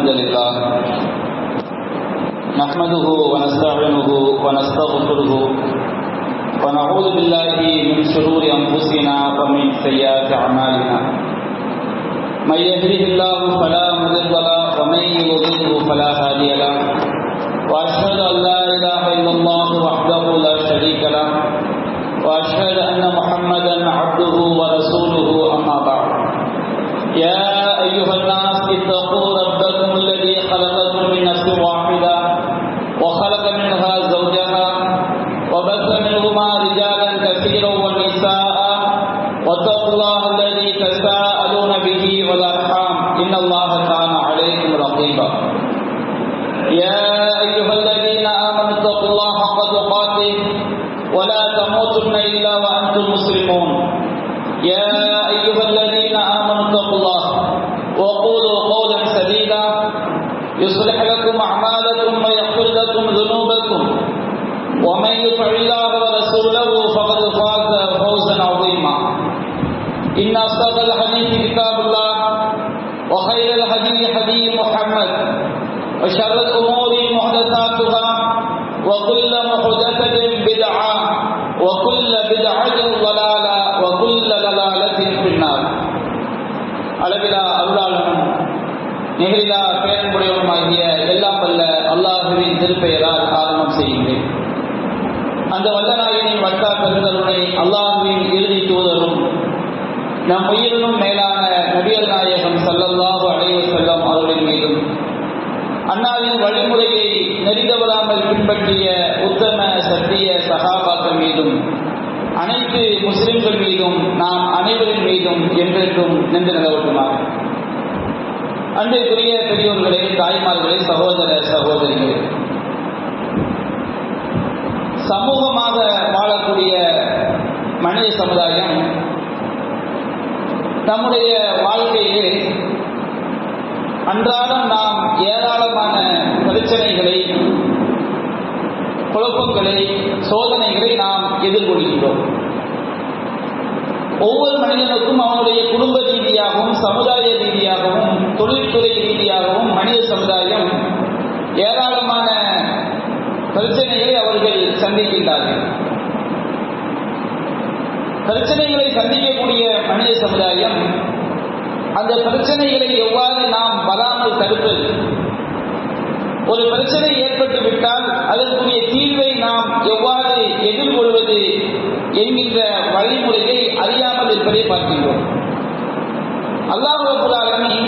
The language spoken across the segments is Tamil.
الحمد لله نحمده ونستعينه ونستغفره ونعوذ بالله من شرور أنفسنا ومن سيئات أعمالنا من يهده الله فلا مضل له ومن يضلل فلا هادي له وأشهد أن لا إله إلا الله وحده لا شريك له وأشهد أن محمدا عبده ورسوله أما بعد يا أيها الناس اتقوا ربكم الذي خلقكم من نفس واحدة وخلق منها زوجها وبث منهما رجالا كثيرا ونساء واتقوا الله الذي تساءلون به والأرحام إن الله كان عليكم رقيبا يا أيها الذين آمنوا اتقوا الله حق تقاته ولا تموتن إلا وأنتم مسلمون يا أيها الذين آمنوا اتقوا الله وقولوا قولا سديدا يصلح لكم أعمالكم ويغفر لكم ذنوبكم ومن يطع الله ورسوله فقد فاز فوزا عظيما إن أصدق الحديث كتاب الله وخير الهدي هدي محمد وشر الأمور محدثاتها وكل محدثة بدعة وكل بدعة ضلالة وكل ضلالة في النار. அளவிலா அருளாளனும் நிகழிலா பேரன்புடையவனுமாகிய எல்லாம் வல்ல அல்லாஹுவின் திருப்பெயரால் ஆரம்பம் செய்கின்றேன். அந்த வல்லநாயகனின் வட்டா பெருந்தருணை அல்லாஹுவின் இறுதி தூதரும் நம் உயிரினும் மேலான நபிகள் நாயகம் ஸல்லல்லாஹு அலைஹி வஸல்லம் அவர்களின் மீதும் அன்னாரின் வழிமுறையை நெறிதவறாமல் பின்பற்றிய உத்தம சத்திய சஹாபாக்கள் மீதும் அனைத்து முஸ்லிம்கள் மீதும் நாம் அனைவரின் மீதும் என்றென்றும் நின்று நிலவட்டுமாறு. அன்றைக்குரிய பெரியோர்களே, தாய்மார்களே, சகோதர சகோதரிகளே, சமூகமாக வாழக்கூடிய மனித சமுதாயம் நம்முடைய வாழ்க்கையிலே அன்றாடம் நாம் ஏராளமான பிரச்சனைகளை, குழப்பங்களை, சோதனைகளை நாம் எதிர்கொள்கின்றோம். ஒவ்வொரு மனிதனுக்கும் அவனுடைய குடும்ப ரீதியாகவும் சமுதாய ரீதியாகவும் தொழில்துறை ரீதியாகவும் மனித சமுதாயம் ஏராளமான பிரச்சனைகளை அவர்கள் சந்திக்கின்றார்கள். பிரச்சனைகளை சந்திக்கக்கூடிய மனித சமுதாயம் அந்த பிரச்சனைகளை எவ்வாறு நாம் வராமல் தடுப்பது, ஒரு பிரச்சனை ஏற்பட்டு விட்டால் அதற்குரிய தீர்வை நாம் எவ்வாறு எதிர்கொள்வது என்கின்ற வழிமுறையை அறியாமல் இருப்பதை பார்க்கின்றோம். அல்லாஹ் ரப்பல் ஆலமீன்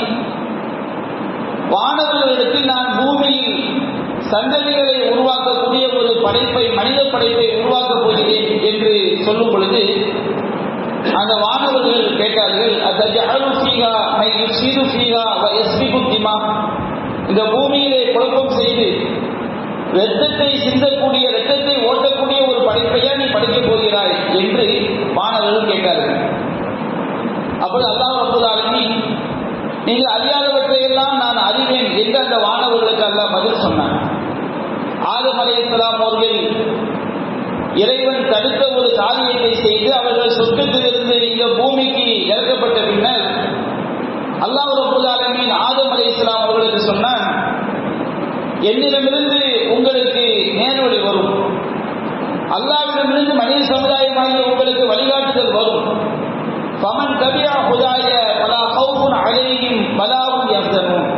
வானவர்களிடத்தில் நான் பூமியில் சந்ததிகளை உருவாக்கக்கூடிய ஒரு படைப்பை, மனித படைப்பை உருவாக்கப் போகிறேன் என்று சொல்லும் பொழுது அந்த வானவர்கள் கேட்டார்கள், இந்த பூமியிலே குழப்பம் செய்து இரத்தத்தை சிந்தக்கூடிய, இரத்தத்தை ஓட்டக்கூடிய ஒரு படைப்பையா நீ படைக்கப் போகிறாய் என்று வானவர்கள் கேட்டார்கள். அப்பொழுது அல்லாஹ் ரப்பல் ஆலமீன் நீங்கள் அறியாதவற்றையெல்லாம் நான் அறிவேன் என்று அந்த வானவர்களுக்கு அல்லாஹ் பதில் சொன்னான். ஆதம் அலைஹிஸ்ஸலாம் அவர்கள் இறைவன் தடுத்த ஒரு காரியத்தை செய்து அவர்கள் சொர்க்கத்திலிருந்து இந்த பூமிக்கு இறக்கப்பட்ட பின்னர் அல்லாஹ் ரப்பல் ஆலமீன் ஆதம் அலைஹிஸ்ஸலாம் அவர்களுக்கு சொன்னான், என்னிடமிருந்து உங்களுக்கு நேர்வழி வரும், அல்லாஹ்விடமிருந்து மனித சமுதாயமாகிய உங்களுக்கு வழிகாட்டுதல் வரும். ஃபமன் தபிஅ ஹுதாய வலா ஹௌஃபுன் அலைஹிம் வலா ஹும் யஹ்சனூன்.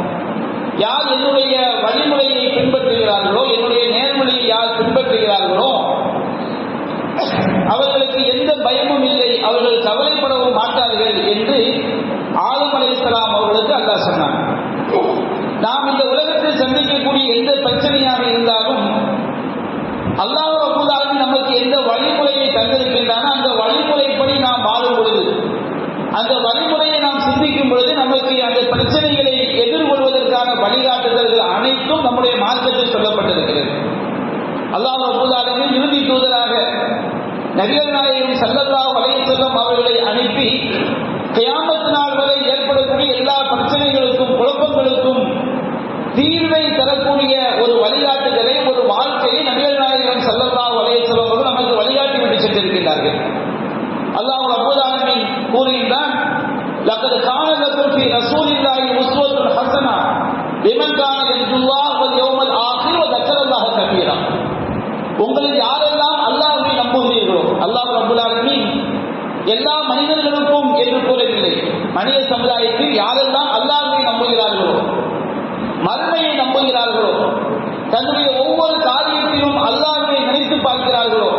யார் என்னுடைய வழிமுறையை பின்பற்றுகிறார்களோ, என்னுடைய நேர்வழியை யார் பின்பற்றுகிறார்களோ அவர்களுக்கு எந்த பயமும் இல்லை, அவர்கள் கவலைப்படவும் மாட்டார்கள் என்று ஆதம் அலைஹிஸ்ஸலாம் அவர்களுக்கு அல்லாஹ் சொன்னான். நாம் இந்த உலகத்தில் சந்திக்கக்கூடிய எந்த பிரச்சனையாக இருந்தாலும் அல்லாஹ் ரப்பல் ஆலமீன் நமக்கு எந்த வழிமுறையை தந்திருக்கின்றானோ அந்த வழிமுறைப்படி நாம் வாழும் பொழுது, அந்த வழிமுறையை நாம் சிந்திக்கும் பொழுது நமக்கு அந்த பிரச்சனைகளை எதிர்கொள்வதற்கான வழிகாட்டுதல்கள் அனைத்தும் நம்முடைய மார்க்கத்தில் சொல்லப்பட்டிருக்கிறது. அல்லாஹ் ரப்பல் ஆலமீன் இறுதி தூதராக நபிகள் நாயகம் ஸல்லல்லாஹு அலைஹி வஸல்லம் அவர்களை அனுப்பி கியாமத் நாள் வரை ஏற்படக்கூடிய எல்லா பிரச்சனைகளுக்கும் குழப்பங்களுக்கும் தீர்வை தரக்கூடிய ஒரு வழிகாட்டுதலை, ஒரு வாழ்க்கையை நபிகள் நாயகம் ஸல்லல்லாஹு அலைஹி வஸல்லம் அவர்கள் நமக்கு வழிகாட்டி விட்டு சென்றிருக்கிறார்கள். அல்லாஹ் ரப்பல் ஆலமீன் கூறுகின்றான், லகத் கான லக்கும் ஃபீ ரசூலில்லாஹி உஸ்வத்துன் ஹஸனா லிமன் கான யர்ஜுல்லாஹ் வல் யௌமல் ஆகிர் வ தக்கரல்லாஹ கபீரா. உங்களில் யாரெல்லாம் அல்லாஹ்வை நம்புகிறீர்களோ, அல்லாஹ் ரப்பல் ஆலமீன் எல்லா மனிதர்களுக்கும் என்று கூறவில்லை, மனித சமுதாயத்தில் யாரெல்லாம் அல்லாஹ்வை நம்புகிறார்களோ, மறுமையை நம்புகிறார்களோ, தன்னுடைய ஒவ்வொரு காரியத்திலும் அல்லாஹ்வை நினைத்து பார்க்கிறார்களோ,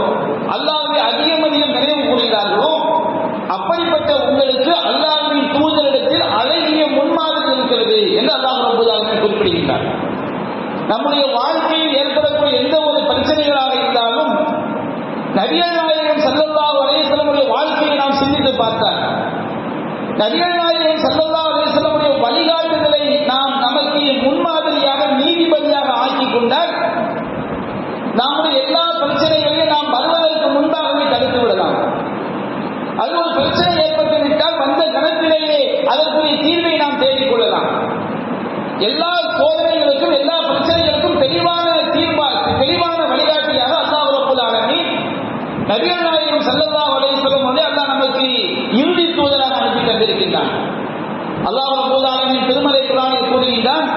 அல்லாஹ்வை அதிகம் அதிகம் நினைவு கூறுகிறார்களோ, அப்படிப்பட்ட உங்களுக்கு அல்லாஹ்வின் தூதரிடத்தில் அழகிய முன்மாதிரி இருக்கிறது என்று அல்லாஹ் ரப்பல் ஆலமீன் குறிப்பிடுகிறார். நம்முடைய வாழ்க்கையில் ஏற்படக்கூடிய எந்த ஒரு பிரச்சனைகளாக இருந்தாலும் நபிகள் நாயகம் ஸல்லல்லாஹு அலைஹி வஸல்லம் வாழ்க்கையை நாம் சிந்தித்து பார்த்தால், நபிகள் நாயகம் ஸல்லல்லாஹு அலைஹி வஸல்லம் வழிகாட்டுதலை நாம் நமக்கு முன்மாதிரியாக நீதிபதியாக ஆக்கிக் கொண்டால் நம்முடைய எல்லா பிரச்சனைகளையும் நாம் வருவதற்கு முன்பாகவே தடுத்து விடலாம். அது ஒரு பிரச்சனை ஏற்பட்டுவிட்டால் வந்த கணத்திலேயே அதற்குரிய தீர்வை நாம் தேடிக் கொள்ளலாம். எல்லா சோதனைகளுக்கும் எல்லா பிரச்சனைகளுக்கும் தெளிவான தெளிவான வழிகாட்டியாக அல்லாஹ் ரப்பல் ஆலமீன் நபிகள் நாயகம் ஸல்லல்லாஹு அலைஹி வஸல்லம் அல்லாஹ் நமக்கு இறுதி தூதராக அனுப்பி தந்திருக்கின்றான். அல்லாஹ் ரப்பல் ஆலமீன் திருமறை குர்ஆனில் கூறுகின்றான்,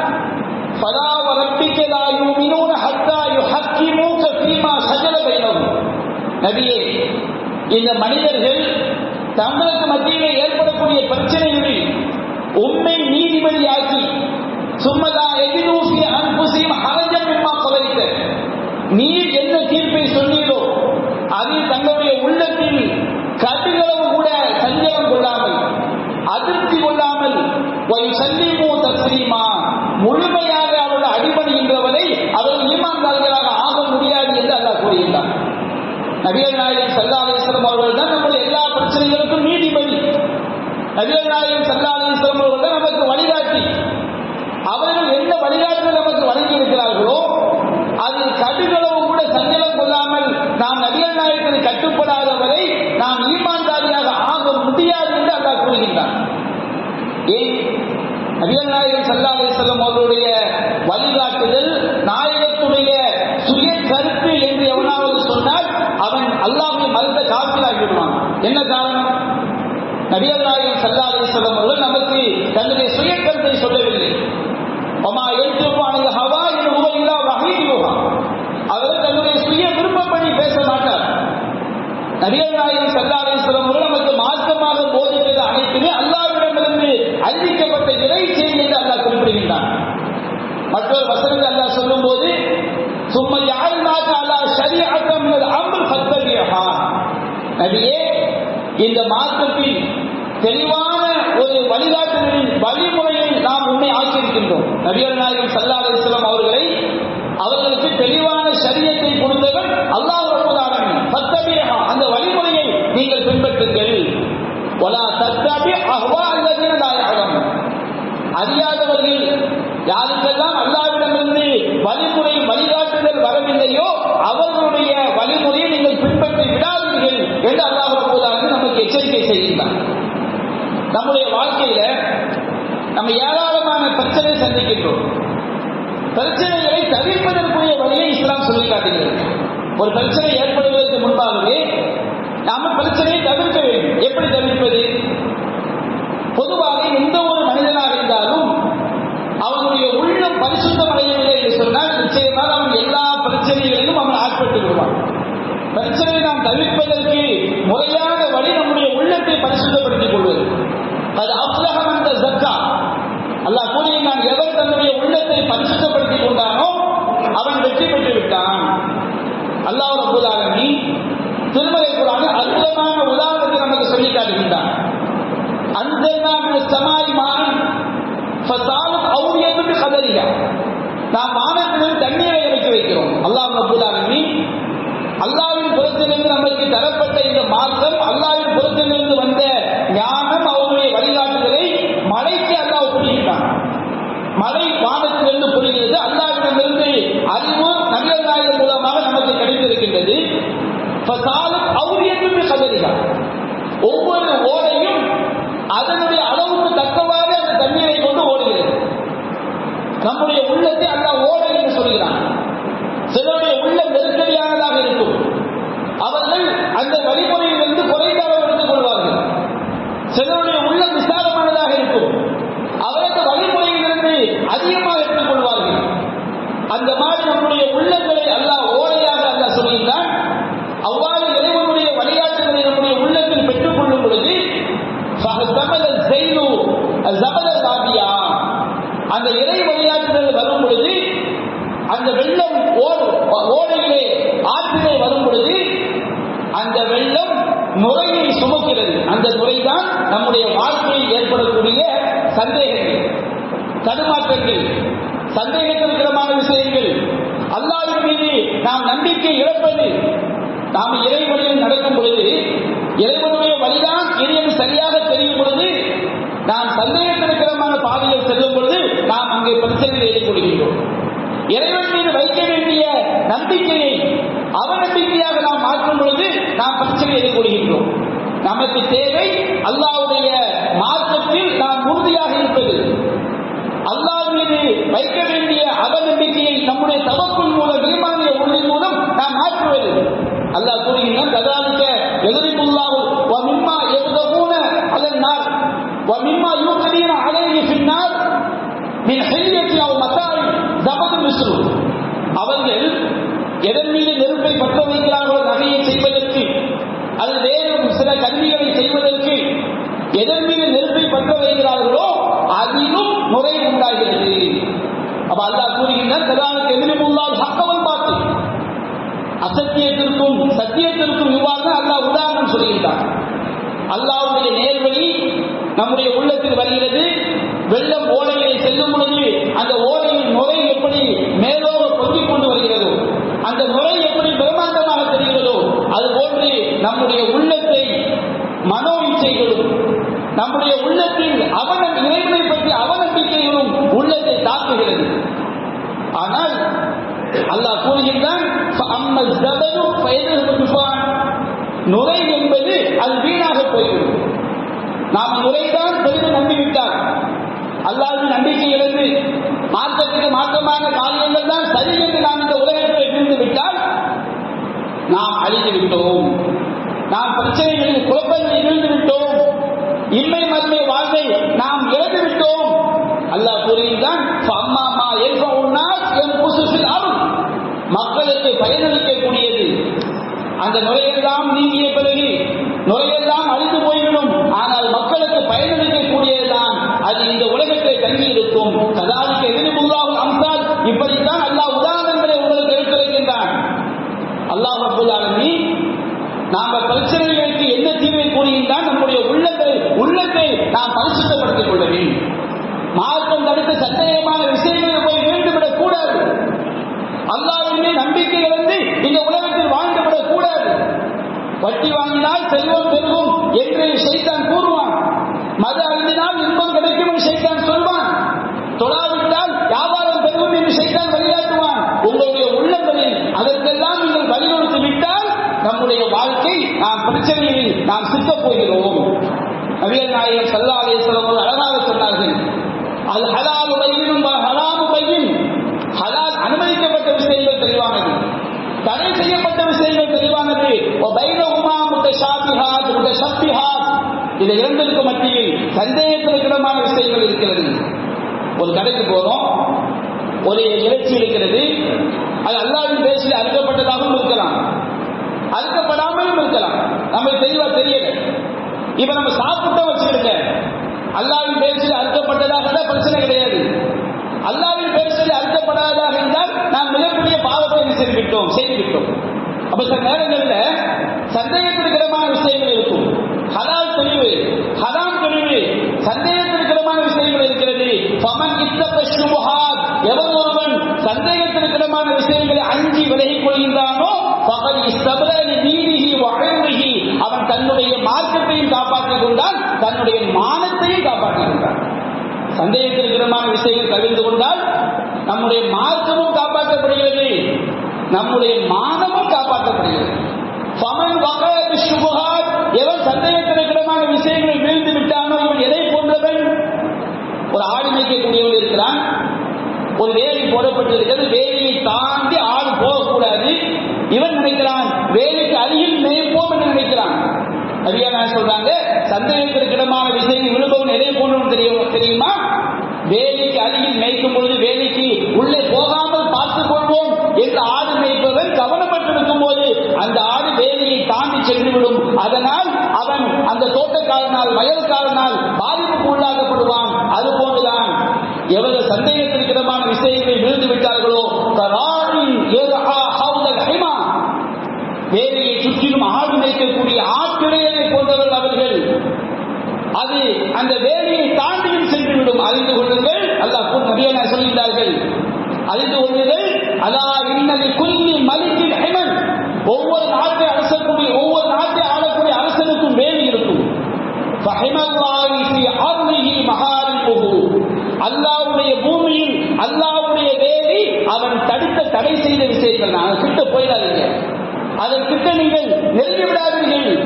ஃபலா வரப்பிக லா யுமினூன ஹத்தா யுஹக்கிமூக ஃபீமா ஷஜர பைனஹும். நபியே, இந்த மனிதர்கள் தங்களுக்கு மத்தியிலே ஏற்படக்கூடிய பிரச்சனைகளில் உம்மை நீதிபதியாக்கி சும்மலா எஜிது ஃபீ அன்ஃபுஸிஹிம் ஹரஜன் மிம்மா கலைத, நீர் என்ன தீர்ப்பை சொன்னீரோ அதில் தங்களுடைய உள்ளத்தில் கடுகளவு கூட சஞ்சலம் கொள்ளாமல், அதிருப்தி கொள்ளாமல், வயுசல்லிமு தஸ்லீமா, முழுமையாக அவர்கள் அடிபணிகின்றவரை அவர்கள் ஈமான்தார்களாக ஆக முடியாது என்று அல்லாஹ் கூறுகின்றார். நபிகள் நாயகம் ஸல்லல்லாஹு அலைஹி வஸல்லம் அவர்கள் தான் நம்முடைய எல்லா பிரச்சனைகளுக்கும் நீதிபதி. நபிகள் நாயகம் ஸல்லல்லாஹு அலைஹி வஸல்லம் அவர்கள் தான் நமக்கு வழிகாட்டி. அவர்கள் என்ன வழிகாட்டுதல் நமக்கு வழங்கி இருக்கிறார்களோ அதில் கடுகளவு கூட சஞ்சலம் கொள்ளாமல் நாம் நபிகள் நாயகத்திற்கு கட்டுப்படாதவரை நாம் ஈமான்தாரியாக ஆக முடியாது என்று அல்லாஹ் கூறுகின்றார். ஏன்? நபிகள் நாயகம் ஸல்லல்லாஹு அலைஹி வஸல்லம் அவர்களுடைய வழிகாட்டுதல் நாயகத்துடைய சுய கருத்து என்று எவனாவது சொன்னால் அவன் அல்லாஹ்வை மறுத்த காஃபிராகி விடுவான். என்ன காரணம்? நபிகள் நாயகம் ஸல்லல்லாஹு அலைஹி வஸல்லம் அவர்கள் நமக்கு தன்னுடைய சுய கருத்தை சொல்லவில்லை. வமா யன்திகு அனில் ஹவா இன் ஹுவ இல்லா வஹீ யூஹா. அவர் தன்னுடைய சுய விருப்பப்படி பேச மாட்டார். நபிகள் நாயகம் ஸல்லல்லாஹு அலைஹி வஸல்லம் அவர்கள் நமக்கு மார்க்கமாக போதித்தது அனைத்துமே அல்லாஹ்விடமிருந்து அறிவிக்கப்பட்ட இறை செய்தி என்று அல்லாஹ் குறிப்பிடுகின்றான். மற்றொரு வசனத்தில் அல்லாஹ் சொல்லும்போது, சும்ம ஜஅல்நாக அலா ஷரீஅத்தன் மினல் அம்ர் ஃபத்தபிஹா. நபியே, இந்த மார்க்கத்தில் தெளிவான ஒரு வழிகாட்டுதலின் வழிமுறையை நாம் உண்மை ஆக்கியிருக்கின்றோம். நபிகள் நாயகம் ஸல்லல்லாஹு அலைஹி வஸல்லம் அவர்களுக்கு தெளிவான ஷரியத்தை கொடுத்தவர் அல்லாஹ் ரப்பல் ஆலமீன். ஃபத்தபிஹா, அந்த வழிமுறையை நீங்கள் பின்பற்றுங்கள். வலா தத்தபி அஹ்வா அல்லதீன லா யஅலமூன். அறியாதவர்கள் யாருக்கெல்லாம் அல்லாஹ்விடமிருந்து வழிமுறை வழிகாட்டுதல் வரவில்லையோ அவர்களுடைய வழிமுறையை நீங்கள் பின்பற்றி விடாதீர்கள் என்று அல்லாஹ் ரப்பல் ஆலமீன் நமக்கு எச்சரிக்கை செய்கின்றார். நம்முடைய வாழ்க்கையில நம்ம ஏராளமான பிரச்சனை சந்திக்கின்றோம். பிரச்சனைகளை தவிர்ப்பதற்குரிய வழியை இஸ்லாம் சொல்லி காட்டுகிறது. ஒரு பிரச்சனை ஏற்படுவதற்கு முன்பாகவே நாம பிரச்சனையை தவிர்க்க வேண்டும். எப்படி தவிர்ப்பது? பொதுவாக எந்த ஒரு மனிதனாக இருந்தாலும் அவனுடைய உள்ளம் பரிசுத்தம் அடையவில்லை என்று சொன்னால் நிச்சயமாக அவன் எல்லா பிரச்சனைகளிலும் அவன் ஆட்பட்டு விடுவான். பிரச்சனையை நாம் தவிர்ப்பதற்கு முறையான வழி நம்முடைய உள்ளத்தை பரிசுத்தப்படுத்திக் கொள்வது. அது அஃப்லஹ மன் தஸக்கா. அல்லாஹ் கூறுகிறான், எவர் தன்னுடைய உள்ளத்தை பரிசுத்தப்படுத்திக் கொண்டானோ அவன் வெற்றி பெற்று விட்டான். அல்லாஹ் ரப்பல் ஆலமீன் திருமறை குர்ஆனில் அற்புதமான உதாரணத்தை நமக்கு சொல்லி காட்டுகின்றான். அன்ஸல்னா மினஸ் ஸமாஇ மாஅன் ஃபஸாலத் அவ்லியத்து பிகதரிஹா. நாம் வானத்திலிருந்து தண்ணீரை இறக்கி வைக்கிறோம். அல்லாஹ் ரப்பல் ஆலமீன் அல்லாஹ்வின் புறத்திலிருந்து நமக்கு தரப்பட்ட இந்த மார்க்கம், அல்லாஹ்வின் புறத்திலிருந்து வந்த ஞானம், அவருடைய வழிகாட்டுதலை மழைக்கு அல்லாஹ் புரிகின்றான். மழை வானத்திலிருந்து புரிகிறது. அல்லாஹ்விடமிருந்து அறிவு நபிகள் நாயகம் மூலமாக நமக்கு கிடைத்திருக்கின்றது. ஒவ்வொரு ஓடையும் அதனுடைய அளவுக்கு தக்கவாறு அந்த தண்ணீரை கொண்டு ஓடுகிறது. நம்முடைய உள்ளத்தை அல்லாஹ் ஓடை என்று சொல்கிறான். சிலருடைய உள்ளம் நெருக்கடியானதாக இருக்கும். அவர்கள் அந்த வழிமுறையிலிருந்து குறைந்த அளவு எடுத்துக் கொள்வார்கள். சிலருடைய உள்ளம் விசாலமானதாக இருக்கும். அவரது வழிமுறையிலிருந்து அதிகமாக எடுத்துக் நம்முடைய வாழ்க்கையில் ஏற்படக்கூடிய சந்தேகங்கள், தடுமாற்றங்கள், சந்தேகத்திற்கிடமான விஷயங்கள், அல்லாஹ்வின் மீது நாம் நம்பிக்கை இழப்பது. நாம் இறை வழியில் நடக்கும் பொழுது, இறைவனுடைய வழிதான் இது என்று சரியாக தெரியும் பொழுது, நாம் சந்தேகத்திற்கிடமான பாதையில் செல்லும் பொழுது நாம் அங்கே பிரச்சனையில் ஈடுபடுகின்றோம். இறைவன் மீது வைக்க வேண்டிய நம்பிக்கையை அவநம்பிக்கையாக நாம் மாற்றும் பொழுது நாம் பிரச்சனையில் ஈடுபடுகின்றோம். நமக்கு தேவை அல்லாஹ்வுடைய மார்க்கத்தில் நாம் உறுதியாக இருப்பது. அல்லாஹ் மீது வைக்க வேண்டிய அவநம்பிக்கையை நம்முடைய தவக்குள் மூலம், ஈமானிய உறுதி மூலம் நாம் மாற்றுவது. அல்லாஹ் கூறுகின்றான், கதாலிக யதுரிபுல்லாஹு வ மிம்மா யப்தகூன அலன்னார் வ மிம்மா யூகதீன அலைஹி ஃபின்னார் மின் ஹில்யத்தி அவ் மதாஇ ஜபது மிஸ்ரு. அவர்கள் எதன் மீது நெருப்பை பற்ற வைக்கிறார்களோ, நகையை செய்வதற்கு, அது வேறு சில கல்விகளை செய்வதற்கு எதன் மீது நெருப்பை பற்ற வைக்கிறார்களோ அதிலும் முறை உண்டாகிறது. அப்ப அல்லாஹ் கூறுகின்றான், கதாலிக யதுரிபுல்லாஹு ஹக்கவல் பாத்தில். அசத்தியத்திற்கும் சத்தியத்திற்கும் இவ்வாறு அல்லாஹ் உதாரணம் சொல்கின்றான். அல்லாஹ்வுடைய நேர்வழி நம்முடைய உள்ளத்தில் வருகிறது. வெள்ளம் ஓடையை செல்லும் பொழுது அந்த ஓடையின் நுரை எப்படி மேலோக பொங்கிக் கொண்டு வருகிறதோ, அந்த நுரை எப்படி பிரம்மாண்டமாக தெரிகிறதோ, அதுபோன்று நம்முடைய உள்ளத்தை மனோ இச்சைகளும், நம்முடைய உள்ளத்தில் இறைவனை பற்றி அவநம்பிக்கைகளும் உள்ளத்தை தாக்குகிறது. ஆனால் அல்லாஹ் கூறுகின்றான், நுரை என்பது அது வீணாக போய்விடும். நாம் நுரைதான் பெரிதும் நம்பிவிட்டால், அல்லாஹ்வின் நம்பிக்கை இழந்து மார்க்கத்துக்கு மாற்றமான காரியங்கள் தான் சரி என்று நாம் இந்த உலகத்தில் இருந்து விட்டால் நாம் அழிந்து விட்டோம். நாம் பிரச்சனைகளில் குழப்பங்களில் இருந்து விட்டோம். இன்மை மறுமை வாழ்வை நாம் இழந்து விட்டோம். அல்லாஹ் கூறுகின்றான், மக்களுக்கு பயனளிக்கக்கூடியது. அந்த நுரையெல்லாம் நீங்கிய பிறகு நுரையெல்லாம் அழிந்து போய்விடும். ஆனால் மக்களுக்கு பயனளிக்கக்கூடியதுதான் அது இந்த உலகத்தில் தங்கி இருக்கும். கதாலிக்க யதுரிபுல்லாஹு அம்சால். இப்படித்தான் அல்லாஹ் உதாரணங்களை உங்களுக்கு எடுத்துரைக்கின்றான். அல்லாஹ் ரப்பல் ஆலமீன் நாம பிரச்சனைகளுக்கு என்ன தீர்வை கூறுகின்றான்? நம்முடைய உள்ளத்தை நாம் பரிசுத்தப்படுத்திக் கொள்ள வேண்டும். மார்க்கம் தடுத்த சந்தேகமான விஷயங்களை போய் வேண்டுவிடக் கூடாது. அல்லாஹ்வின் நம்பிக்கை இழந்து இந்த உலகத்தில் வாழ்ந்துவிடக் கூடாது. வட்டி வாங்கினால் செல்வம் பெருகும் என்று ஷைத்தான் கூறுவான். மது அருந்தினால் இன்பம் கிடைக்கும் என்று ஷைத்தான் சொல்வான். தொழாவிட்டால் வியாபாரம் பெருகும் என்று ஷைத்தான் வழிகாட்டுவான். உங்களுடைய உள்ளங்களில் அதற்கெல்லாம் நீங்கள் வழிகொடுத்து விட்டால் நம்முடைய வாழ்க்கை நாம் பிரச்சனையில் நாம் சிக்கப் போகிறோம். நபிகள் நாயகம் ஸல்லல்லாஹு அலைஹி வஸல்லம் அழகாக சொன்னார்கள், அல் ஹலாலு பையினும் வல் ஹராமு பையின். ஹலால் அனுமதிக்கப்பட்ட விஷயங்கள் தெளிவானது, தடை செய்யப்பட்ட விஷயங்கள் தெளிவானது. பைனஹுமா முத்தஷாபிஹாத் முத்தஷப்பிஹாத். இந்த இரண்டிற்கு மத்தியில் சந்தேகத்திற்கிடமான விஷயங்கள் இருக்கிறது. ஒரு கடைக்கு போறோம், ஒரு இறைச்சி இருக்கிறது, அது அல்லாஹ்வின் பேச்சில் அறுக்கப்பட்டதாகவும் இருக்கலாம், அறுக்கப்படாமலும் இருக்கலாம், நமக்கு தெளிவா தெரியல. இப்ப நம்ம சாப்பிட்ட வச்சுக்கிடுங்க, அல்லாஹ்வின் பேச்சில் அறுக்கப்பட்டதாக தான் பிரச்சனை கிடையாது. அல்லாஹ்வின் பேச்சில் அறுக்கப்படாததாக இருந்தால் நாம் மிகப்பெரிய பாவத்தை செய்துவிட்டோம். அப்ப சில நேரங்களில் சந்தேகத்திற்கிடமான விஷயங்கள் இருக்கும். ஹலால் தெளிவு, ஹராம் தெளிவு, சந்தேகத்திற்கிடமான விஷயங்கள் இருக்கிறது. ஃபமன் இத்தக ஷுபஹாத். எவன் ஒருவன் சந்தேகத்திற்கிடமான விஷயங்களை அஞ்சி விலகிக் கொள்கின்றானோ ஃபகத் இஸ்தப்ர லிதீனிஹி வ இர்திஹி. அவன் தன்னுடைய மார்க்கத்தையும் காப்பாற்றிக் கொண்டான், தன்னுடைய மானத்தையும் காப்பாற்றிக் கொண்டான். சந்தேகத்திற்கிடமான விஷயங்கள் தவிர்த்து கொண்டால் நம்முடைய மார்க்கமும் காப்பாற்றப்படுகிறது, நம்முடைய மானமும் காப்பாற்றப்படுகிறது. ஃபமன் வகஅ பிஷ்ஷுபஹாத். எவன் சந்தேகத்திற்கிடமான விஷயங்களில் வீழ்ந்து விட்டானோ இவன் எதை போன்றவன்? ஒரு ஆடு மேய்க்கக்கூடியவன் இருக்கிறான், ஒரு வேலி போடப்பட்டிருக்கிறது, வேலியை தாண்டி ஆடு போகக்கூடாது. இவன் நினைக்கிறான் வேலிக்கு அருகில் மேய்ப்போம் என்று நினைக்கிறான். அதிகார சொல்றாங்க, சந்தேகத்திற்கிடமான விஷயங்கள் விழுபவன் எதை போன்றவன் தெரியுமா? வேலிக்கு அருகில் மேய்க்கும் பொழுது வேலிக்கு உள்ளே போகாமல் பார்த்துக் கொள்வோம் என்று ஆடு மேய்ப்பவன் கவனப்பட்டிருக்கும் போது அந்த ஆடு வேலியை தாண்டி சென்றுவிடும். அதனால் அவன் அந்த தோட்டக்காரனால் வயல்காரனால் பாதிப்புக்கு உள்ளாக்கப்படுவான். அதுபோன்றுதான் எவர்கள் சந்தேகத்திற்கிடமான விஷயங்களை விழுந்து விட்டார்களோ, வேலையை சுற்றிலும் ஆடு மேய்க்கக்கூடிய ஆட்டிடையரை போன்றவர்கள் அவர்கள். அது அந்த வேலையை தாண்டியும் சென்றுவிடும். அறிந்து கொள்ளுங்கள். அல்லாஹ் நபியா சொல்கிறார்கள், அறிந்து கொள்ளுங்கள். அலா இன்னலி குல்லி மலிக்கின் ஹிமன், ஒவ்வொரு நாட்டை அரசக்கூடிய ஒவ்வொரு நாட்டை ஆளக்கூடிய அரசனுக்கும் வேலி இருக்கும். அல்லாஹ்வுடைய பூமியில் அல்லாஹ்வுடைய வேலி அவன் தடை செய்த விஷயங்கள். நான் கிட்ட போயிடாதீங்க, அதற்கிட்ட நீங்கள் நெருங்கி விடாதீர்கள்.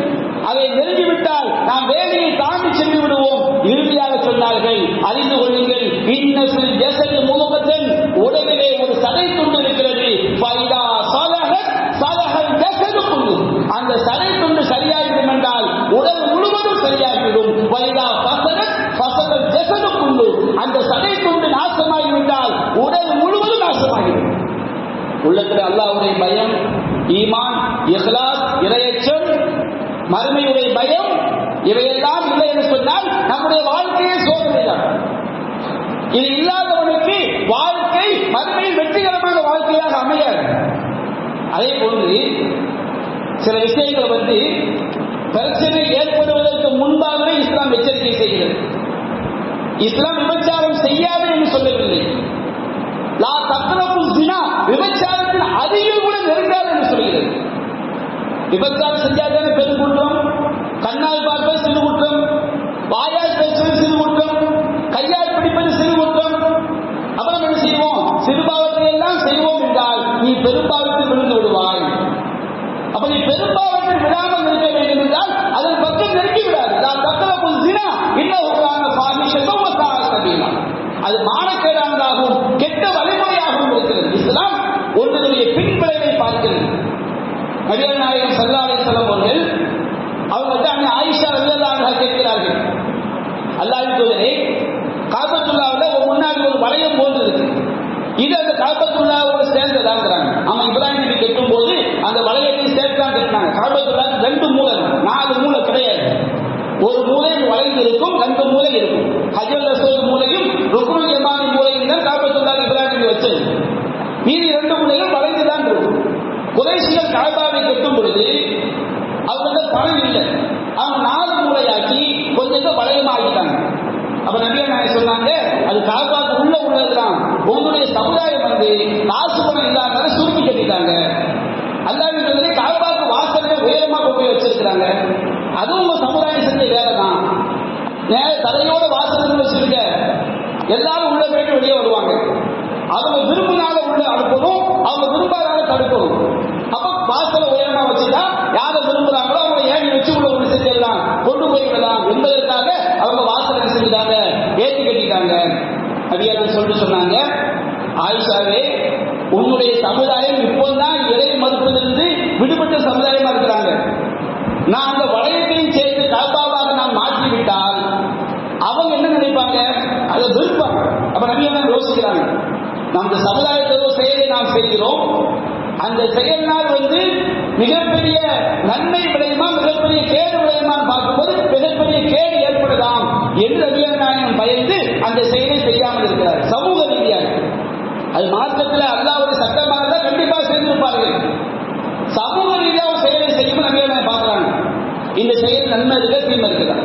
அதை நெருங்கிவிட்டால் நாம் வேலையை தாண்டி சென்று விடுவோம். இறுதியாக சொன்னார்கள், அறிந்து கொள்ளுங்கள், இன்னசில் ஜஸது முழுவதும் உடலிலே ஒரு சதை துண்டு இருக்கிறது. ஃபைதா ஸலஹத் ஸலஹல் ஜஸது குல்லு, அந்த சதை துண்டு சரியாகிவிடும் என்றால் உடல் முழுவதும் சரியாகிவிடும். ஃபைதா ஃபஸலத் ஃபஸலல் ஜஸது குல்லு, அந்த சதை துண்டு நாசமாகிவிட்டால் உடல் முழுவதும் நாசமாகிவிடும். உள்ளத்தில் அல்லாஹ்வுடைய பயம், ஈமான், இஹ்லாஸ், இறையச்சம், மறுமையுடைய பயம், இவையெல்லாம் இல்லை என்று சொன்னால் நம்முடைய வாழ்க்கையே சோதனைதான். இது இல்லாதவனுக்கு வாழ்க்கை மறுமையில் வெற்றிகரமான வாழ்க்கையாக அமையாது. அதே போன்று சில விஷயங்கள் பிரச்சனை ஏற்படுவதற்கு முன்பாகவே இஸ்லாம் எச்சரிக்கை செய்கிறது. இஸ்லாம் விபச்சாரம் செய்யாது என்று சொல்லவில்லை. லா தக்ரபு ஸினா, விபச்சாரத்தின் அருகில் கூட நெருங்காது என்று சொல்கிறது. விபச்சாரம் செஞ்சாதானே பெரும் குற்றம், கண்ணால் பார்ப்பது சிறு குற்றம், வாயால் பேசுவது சிறு குற்றம், கையால் பிடிப்பது சிறு குற்றம். அப்புறம் என்ன செய்வோம்? சிறுபாவத்தை எல்லாம் செய்வோம் என்றால் நீ பெரும்பாவத்தில் விழுந்து விடுவாய். அப்ப நீ பெரும்பாவத்தில் விடாமல் இருக்க வேண்டும் என்றால் அதன் பக்கம் நெருங்கி விடாது. அது மானக்கேடானதாகவும் கெட்ட வழிமுறையாகவும் இருக்கிறது. இஸ்லாம் ஒன்றுடைய பின்விளைவை பார்க்கிறது. நபிகள் நாயகம் ஸல்லல்லாஹு அலைஹி வஸல்லம் அவர்கள் அவங்க ஆயிஷா ரலியல்லாஹு அன்ஹா கேட்கிறார்கள், அல்லாஹ்வின் தூதரே, காபத்துல்லாஹ்ல முன்னாடி ஒரு வளையம் போன்று இருக்கு, இது அந்த காபத்துல்லாஹ்வோட சேர்ந்ததாங்கிறாங்க. ஆமா, இப்ராஹிம் நபி கட்டும் போது அந்த வளையத்தை சேர்த்தான் கட்டினாங்க. காபத்துல்லாஹ் 2 மூலை, 4 மூலை கிடையாது. ஒரு மூலை வளைந்து இருக்கும், 2 மூலை இருக்கும். ஹஜ்ருல் அஸ்வத் மூலையும் ருக்னுல் யமானி மூலையும் தான் காபத்துல்லாஹ் இப்ராஹிம் நபி வச்சது. மீதி 2 மூலைகள் வளைந்துதான் இருக்கும். குறைஷிகள் காபாவை கட்டும் பொழுது அவங்க பணம் இல்லை, அவங்க 4 மூலையாக்கி கொஞ்சம் வளையமாகிட்டாங்க. அப்ப நபியா நாயகம் சொன்னாங்க, அது காபாவுக்கு உள்ளதுதான். உங்களுடைய சமுதாயம் காசு பணம் இல்லாத சுருக்கி கட்டிட்டாங்க. அல்லாஹ்வின் தூதரே, காபாவுக்கு வாசல்ல உயரமா கொண்டு வச்சிருக்கிறாங்க, அதுவும் உங்க சமுதாயம் செஞ்ச வேலை தான். தலையோட வாசல் வச்சிருக்க, எல்லாரும் உள்ள போயிட்டு வெளியே வருவாங்க. அவங்க விரும்பினால உள்ள அனுப்பணும், அவங்க விரும்பாத தடுக்கணும். அப்ப வாசல உயரமா வச்சுட்டா யாரை விரும்புறாங்களோ அவங்க ஏறி வச்சு உள்ள ஒன்று செஞ்சிடலாம், கொண்டு போய்விடலாம் என்பதற்காக அவங்க வாசலை செஞ்சுட்டாங்க, ஏற்றி கட்டிட்டாங்க. அடியார்கள் சொல்லிட்டு சொன்னாங்க, ஆயிஷாவே, உன்னுடைய சமுதாயம் இப்போதான் இறை மறுப்பதிலிருந்து விடுபட்ட சமுதாயமா இருக்கிறாங்க. நான் அந்த வளையத்தையும் சேர்த்து காபாவாக நான் மாற்றிவிட்டால் அவங்க என்ன நினைப்பாங்க? அதை விருப்பாங்க. அப்ப நபியா யோசிக்கிறாங்க, நம்ம சமுதாயத்தோட செயலை நாம் செய்கிறோம், அந்த செயல்னால் மிகப்பெரிய நன்மை விளையுமா மிகப்பெரிய கேடு விளையுமான்னு பார்க்கும்போது மிகப்பெரிய கேடு ஏற்படலாம் என்று நபியா நாயகம் பயந்து அந்த செயலை செய்யாமல் இருக்கிறார். சமூக ரீதியாக அது மார்க்கத்தில் அல்லாஹ்வுடைய சட்டமாக தான் கண்டிப்பாக செய்திருப்பார்கள். சமூக ரீதியாக செயலை செய்யும் நபியா நாயகம் பார்க்கிறாங்க, இந்த செயல் நன்மை இருக்க தீமை இருக்குதா,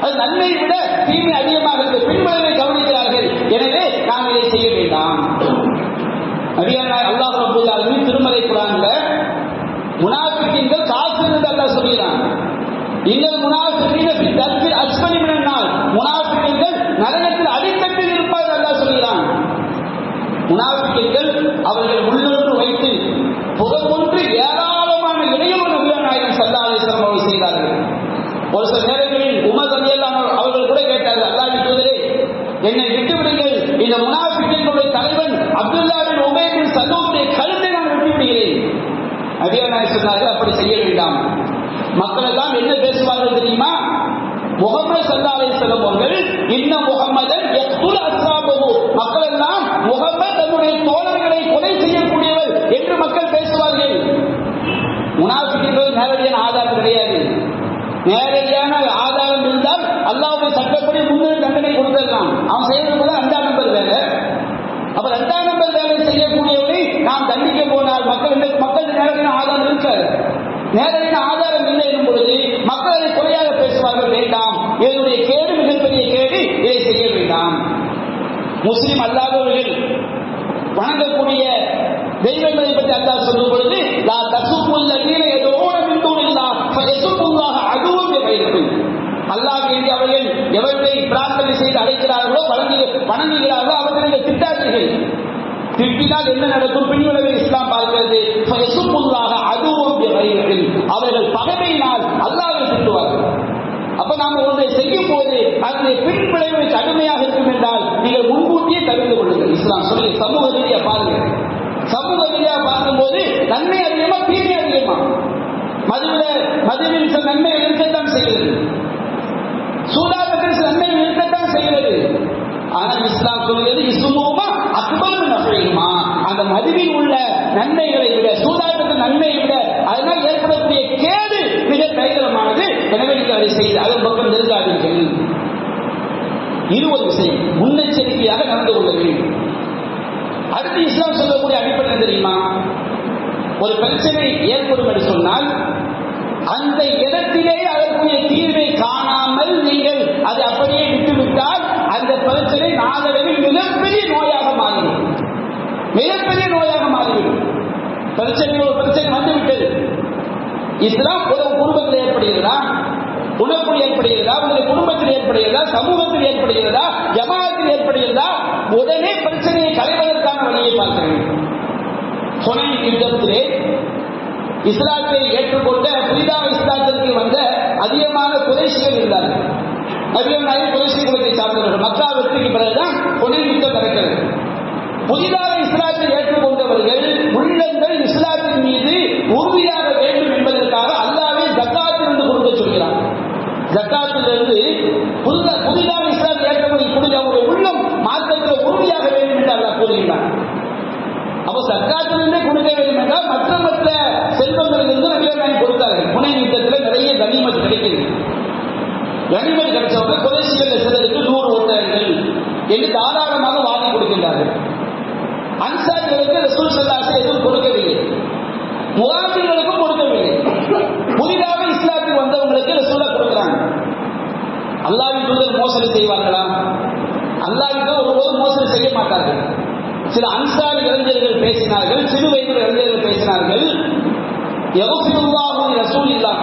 அது நன்மையை விட தீமை அதிகமாக இருக்கு, பின்வளைவை கவனிக்கிறார்கள். எனவே நாம் இதை செய்ய வேண்டாம். அல்லாஹ் ரப்பல் ஆலமீன் திருமறை குர்ஆன்ல முனாஃபிகீன்கள் காஃபிர் என்று அல்லாஹ் சொல்கிறான். இன்னல் முனாஃபிகீன ஃபி தர்கில் அஸ்ஃபலி மினன் நார், முனாஃபிகீன்கள் நரகத்தில் அடித்தட்டில் இருப்பார்கள் அல்லாஹ் சொல்கிறான். முனாஃபிகீன்கள் அவர்கள் உள்ளொன்று வைத்து புறமொன்று ஏராளமான இடையூறு நபிகள் நாயகம் ஸல்லல்லாஹு அலைஹி வஸல்லம் அவர்கள் செய்தார்கள். ஒரு சில நேரங்களில் உமர் ரலியல்லாஹு அன்ஹு அவர்கள் கூட கேட்டார்கள், அல்லாஹ்வின் தூதரே, என்னை விட்டுவிடுங்கள், இந்த முனாஃபிகீன்களுடைய தலைவன் அப்துல்லா பின் உபை பின் சலூலுடைய கழுத்தை நான் வெட்டி விடுகிறேன். நபிகள் நாயகம் சொன்னார்கள், அப்படி செய்ய வேண்டாம். மக்கள் எல்லாம் என்ன பேசுவார்கள் தெரியுமா? முஹம்மது ஸல்லல்லாஹு அலைஹி வஸல்லம் அவர்கள் இன்ன முஹம்மதன் யக்துல் அஸ்ஹாபஹு, மக்கள் எல்லாம் முஹம்மது தன்னுடைய தோழர்களை கொலை செய்யக்கூடியவர் என்று மக்கள் பேசுவார்கள். முனாஃபிகீன்கள் நேரடியான ஆதாரம் கிடையாது. நேரடியான ஆதாரம் இருந்தால் அல்லாஹ்வுடைய சட்டப்படி முன்னேறி தண்டனை கொடுத்துடலாம். அவன் செய்யறது 2ஆம் நம்பர் வேலை. அப்ப 2ஆம் நம்பர் வேலை செய்யக்கூடியவரை நாம் தண்டிக்க போனால் மக்கள் நேரடியான ஆதாரம் இருக்காது. நேரடியான ஆதாரம் இல்லை என்னும் பொழுது மக்கள் அதை குறையாக பேசுவார்கள். வேண்டாம், இதனுடைய கேடு முஸ்லிம் அல்லாதவர்கள் வணங்கக்கூடிய தெய்வங்களை பற்றி அல்லாஹ் சொல்லும் பொழுது லா தசுப்புல்லதீன யதுஊன மின் தூனில்லாஹ் ஃபயசுப்புல்லாஹ அதுவும் பிகைரிஹிம். அல்லாஹ் வேண்டி அவர்கள் எவர்களை பிரார்த்தனை செய்து அழைக்கிறார்களோ வணங்குகிறார்களோ அவர்களை திட்டாதீர்கள். திட்டினால் என்ன நடக்கும்? பின்விளைவை இஸ்லாம் பார்க்கிறது. ஃபயசுப்புல்லாஹ அதுவும் பிகைரிஹிம். அவர்கள் பகைமையினால் அல்லாஹ்வை திட்டுவார்கள். அப்ப நாம ஒன்றை செய்யும் போது அதனுடைய பின்விளைவு கடுமையாக இருக்கும் என்றால் நீங்கள் முன்கூட்டியே தவிர்த்து கொள்ளுங்கள். இஸ்லாம் சொல்லி சமூக ரீதியா பாருங்க. சமூக ரீதியா பார்க்கும்போது நன்மை அதிகமா தீமை அதிகமா? மதுவில் சில நன்மை இருக்கத்தான் செய்கிறது, சூதாட்டத்தில் சில நன்மை இருக்கத்தான் செய்கிறது. ஆனால் இஸ்லாம் சொல்கிறது இஸ்முமா அக்பர் நஃபைஹிமா. அந்த மதுவில் உள்ள நன்மைகளை விட, சூதாட்டத்தின் நன்மையை விட அதனால் ஏற்படக்கூடிய கேடு மிக பயங்கரமானது. எனவே நீங்கள் அதை செய்து அதன் பக்கம் நெருங்காதீர்கள். இது ஒரு விஷயம், முன்னெச்சரிக்கையாக நடந்து கொள்ள வேண்டும். அடுத்து இஸ்லாம் சொல்லக்கூடிய அடிப்படை தெரியுமா? ஒரு பிரச்சனை ஏற்படும் என்று சொன்னால் அந்த இடத்திலே அதற்குரிய தீர்வை காணாமல் நீங்கள் அதை அப்படியே விட்டுவிட்டால் அந்த பிரச்சனை நாளடைவில் மிகப்பெரிய நோயாக மாறிவிடும். மிகப்பெரிய நோயாக மாறிவிடும். ஒரு பிரச்சனை வந்துவிட்டது. இஸ்லாம் ஒரு குடும்பத்தில் ஏற்படுகிறதா, உணர்வுகள் ஏற்படுகிறதா, உங்களுடைய குடும்பத்தில் ஏற்படுகிறதா, சமூகத்தில் ஏற்படுகிறதா, ஜமாஅத்தில் ஏற்படுகிறதா, உடனே பிரச்சனையை களைவதற்கான வழியை பார்க்கிறேன். ஹுனைன் யுத்தத்திலே இஸ்லாத்தை ஏற்றுக்கொண்ட, புதிதாக இஸ்லாத்திற்கு வந்த அதிகமான குறைஷிகள் இருந்தார்கள். அதிகமாக குறைஷி குலத்தை சார்ந்தவர்கள். மக்கா வெற்றிக்கு பிறகுதான் ஹுனைன் யுத்தம் நடக்கிறது. புதிதாக இஸ்லாத்தை ஏற்றுக்கொண்டவர்கள் உள்ளங்கள் இஸ்லாத்தின் மீது உறுதியாக வேண்டும் என்பதற்காக அல்லாஹ்வே ஜக்காத்திலிருந்து கொடுக்க சொல்கிறார். ஜக்காத்திலிருந்து புதிதாக இஸ்லாத்தை ஏற்கக்கூடிய அவருடைய உள்ளம் மார்க்கத்தில் உறுதியாக வேண்டும் என்று அல்லாஹ் கூறுகிறார். அப்போ ஜக்காத்திலிருந்தே கொடுக்க வேண்டும் என்றால் மற்ற செல்வங்களிலிருந்து நபிகள் கொடுத்தார்கள். ஹுனைன் யுத்தத்தில் நிறைய கனிமத் கிடைக்கிறது. கனிமத் கிடைச்சவங்க குறைஷிகள் சிலருக்கு 100 ஒட்டகங்கள் என்று தாராளமாக வாங்கி கொடுக்கின்றார்கள். அன்சாரிகளுக்கு ரசூல் ஸல்லல்லாஹு அலைஹி வஸல்லம் எதுவும் கொடுக்கவில்லை, முஹாஜிர்களுக்கும் கொடுக்கவில்லை. புதிதாக இஸ்லாத்துக்கு வந்தவங்களுக்கு ரசூலா கொடுக்கிறாங்க. அல்லாஹ்வின் தூதர் மோசடி செய்வார்களா? அல்லாஹ்வின் தூதர் ஒருபோதும் மோசடி செய்ய மாட்டார்கள். சில அன்சாரி இளைஞர்கள் பேசினார்கள், சிறு வயது இளைஞர்கள் பேசினார்கள். யக்ஃபிருல்லாஹு லிரசூலில்லாஹ்,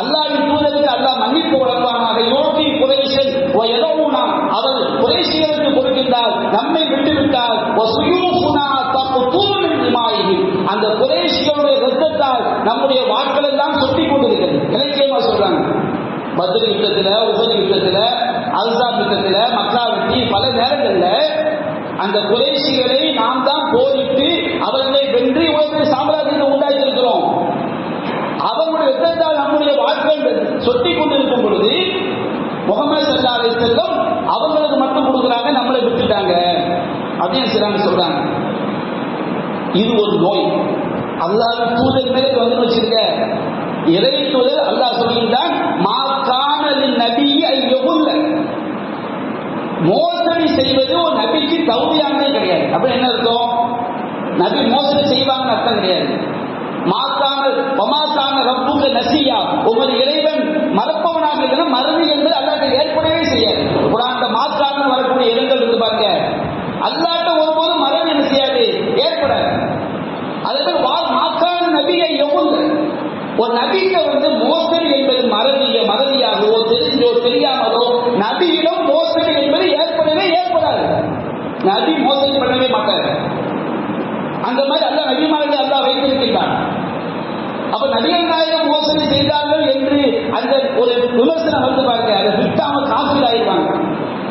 அல்லாஹ்வின் தூதருக்கு அல்லாஹ் மன்னிப்பு வழங்குவானாக. யோகி குறைஷன் வ யதூனா, அவர் குறைஷிகளுக்கு கொடுக்கின்றார், நம்மை விட்டுவிட்டால் வஸுயூஃபுனா தக்துல் மின் திமாயிஹிம், அந்த குறைஷிகளுடைய இரத்தத்தால் நம்முடைய வாட்கள் எல்லாம் சொட்டிக் கொண்டிருக்கிறது. இலக்கியமா சொல்றாங்க. பத்ர் யுத்தத்துல, உஹது யுத்தத்துல, அஹ்ஸாப் யுத்தத்துல, மக்கா வெற்றி பல நேரங்களில் அந்த குறைஷிகளை நாம் தான் போரிட்டு அவர்களை வென்று உலகத்தில் சாம்ராஜ்யத்தை உண்டாக்கி இருக்கிறோம். அவர்களுடைய இரத்தத்தால் நம்முடைய வாட்கள் சொட்டிக் கொண்டிருக்கும் பொழுது முஹம்மது ஸல்லல்லாஹு அலைஹி வஸல்லம் அவங்களுக்கு மட்டும் கொடுக்குறாங்க, நம்மளை விட்டுட்டாங்க அப்படின்னு சிலர் சொல்றாங்க. இது ஒரு நோய். அல்லாஹ்வின் தூதர் மேலே வந்து வச்சிருக்க இறை தூதர் அல்லாஹ் சொல்கின்றான், மா கான லின்னபிய்யி அய்யுல்ல, மோசடி செய்வது ஒரு நபிக்கு தகுதியானதே கிடையாது. அப்ப என்ன அர்த்தம்? நபி மோசடி செய்வாங்கன்னு அர்த்தம் கிடையாது. மாக்கான ரப்புக நசியா, உமது இறைவன் மறப்பவனாக இருந்தால் மறதி என்பது அல்லாஹ்க்கு ஏற்படவே செய்யாது. குர்ஆன்ல மாக்கான வரக்கூடிய இடங்கள் இருந்து பாருங்க, அல்லாஹ்ட்ட ஒருபோதும் மறதி என்ன செய்யாது, ஏற்படாது. அதே மாக்கான நபியை எவ்வளவு ஒரு நபிக்கு மோசடி என்பது மறதியாகவோ தெரிஞ்சோ தெரியாமலோ நபியிடம் மோசடி என்பது ஏற்படவே ஏற்படாது. நபி மோசடி பண்ணவே மாட்டார். அந்த மாதிரி அல்லாஹ் நபிமார்களை அல்லாஹ் வைத்திருக்கின்றார். அப்ப நபிகள் நாயகம் மோசடி செய்தார்கள் என்று அந்த ஒரு விமர்சனம் வந்து பாருங்க, அதை விட்டாம காஃபிர் ஆயிடுவாங்க.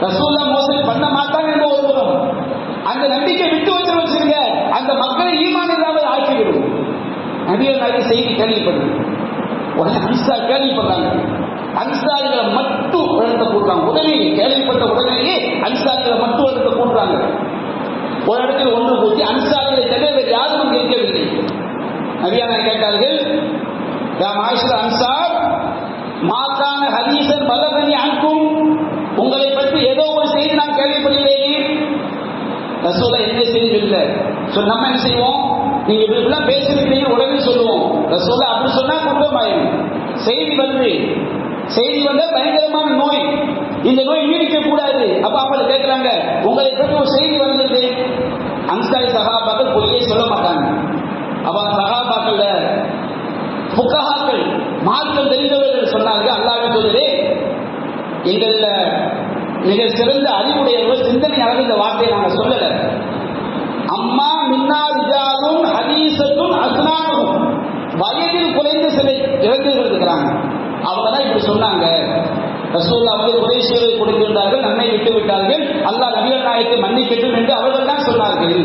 ரசூலுல்லாஹ் மோசடி பண்ண மாட்டாங்க என்ற ஒரு புறம், அந்த நம்பிக்கை விட்டு வச்சிருக்க அந்த மக்களை ஈமான் இல்லாமல் ஆக்கிவிடும். நபிகள் நாயகம் செய்தி கேள்விப்படுது, உடனே அன்சார் கேள்விப்படுறாங்க. அன்சாரிகளை மட்டும் இடத்தை கூட்டுறாங்க. உடனே கேள்விப்பட்ட உடனேயே அன்சாரிகளை மட்டும் இடத்தை கூட்டுறாங்க. ஒரு இடத்தில் ஒன்று கூட்டி அன்சாரிகளை தவிர யாரும் அங்கு இருக்கவில்லை. நபியான கேட்டார்கள், அன்சார் மாக்கான ஹதீசன் பலகனி அன்கும், உங்களை பற்றி ஏதோ ஒரு செய்தி நான் கேள்விப்படுகிறேன். ரசூலா எந்த செய்தி இல்லை. நம்ம என்ன செய்வோம், நீங்க இப்படிலாம் பேசிருக்கீங்க உடனே சொல்லுவோம். ரசூலா அப்படி சொன்னா குற்றமாயிரும். செய்தி வந்தா பயங்கரமான நோய், இந்த நோய் நீடிக்க கூடாது. கிடையாது. அப்ப அவங்க கேட்கிறாங்க, உங்களை பற்றி ஒரு செய்தி வந்தது. அன்சாரி சஹாபாக்கள் பொய்யே சொல்ல மாட்டாங்க. அப்ப சஹாபாக்கள் புகஹாக்கள் மார்க்கம் தெரிந்தவர்கள் சொன்னார்கள், அல்லாஹ்வின் தூதரே, எங்கள மிக சிறந்த அறிவுடையவர்கள் சிந்தனை அளவு இந்த வார்த்தையை நாங்க சொல்லல. அம்மா மின்னா ரிஜாலும் ஹதீஸத்துன் அஸ்னானும், வயதில் குறைந்த சில இளைஞர்கள் இருக்கிறாங்க. அவங்க தான் இப்படி சொன்னாங்க. ரசூலுல்லாஹ் வந்து குறைஷியரை கொடுக்கின்றார்கள், நம்மை விட்டு விட்டார்கள், அல்லாஹ் நபிகள் நாயகத்தை மன்னிக்கட்டும் என்று அவர்கள் தான் சொன்னார்கள்.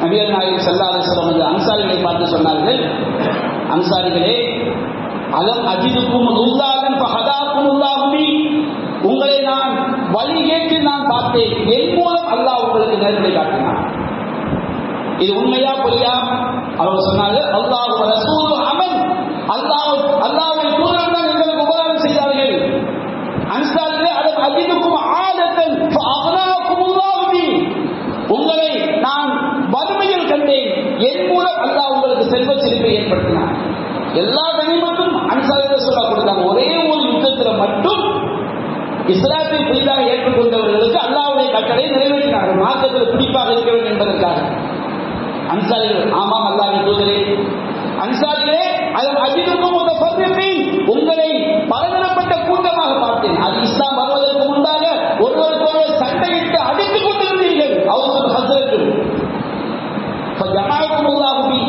நபிகள் நாயகம் ஸல்லல்லாஹு அலைஹி வஸல்லம் வந்து அன்சாரிகளை பார்த்து சொன்னார்கள், அன்சாரிகளே, அலம் அஜிதுக்கும் துல்லாஹன் ஃபஹதாக்குமுல்லாஹு பி, உங்களை நான் வழிகேட்டு நான் பார்த்தேன், என் மூலம் அல்லாஹ் உங்களுக்கு நேர்வழி காட்டினான். இது உண்மையா பொய்யா? அவங்க சொன்னாங்க, அல்லாஹ் வ ரசூலு அமன், அல்லாஹ்வை தூதர் தான் எங்களுக்கு உபகாரம் செய்தார்கள். அன்சாரிகளே, அலம் அஜிதுக்கும் ஆலத்தன் ஃபஅக்னாக்குமுல்லாஹு பி, உங்களை நான் வறுமையில் கண்டேன், என் மூலம் அல்லாஹ் உங்களுக்கு செல்வ செழிப்பை ஏற்படுத்தினார். எல்லா கனிமத்தும் அன்சாரிகள் சொல்ல கொடுத்தாங்க. ஒரே ஒரு யுத்தத்தில் மட்டும் இஸ்லாத்தை புதிதாக ஏற்றுக்கொண்டவர்களுக்கு அல்லாஹ்வுடைய கட்டளை நிறைவேற்றினார்கள், மார்க்கத்தில் பிடிப்பாக இருக்க வேண்டும் என்பதற்காக. அன்சாரிகள், ஆமாம் அல்லாஹ்வின் தூதரே, அன்சாரிகளே, அதில் அஜிதுக்கும் உங்களை பலதரப்பட்ட கூட்டமாக பார்த்தேன். அது இஸ்லாம் வருவதற்கு முன்பாக ஒருவருக்கொருவர் சண்டையிட்டு அடித்துக் கொண்டிருந்தீர்கள். அவர்கள் ஹஸ்ரத்தும்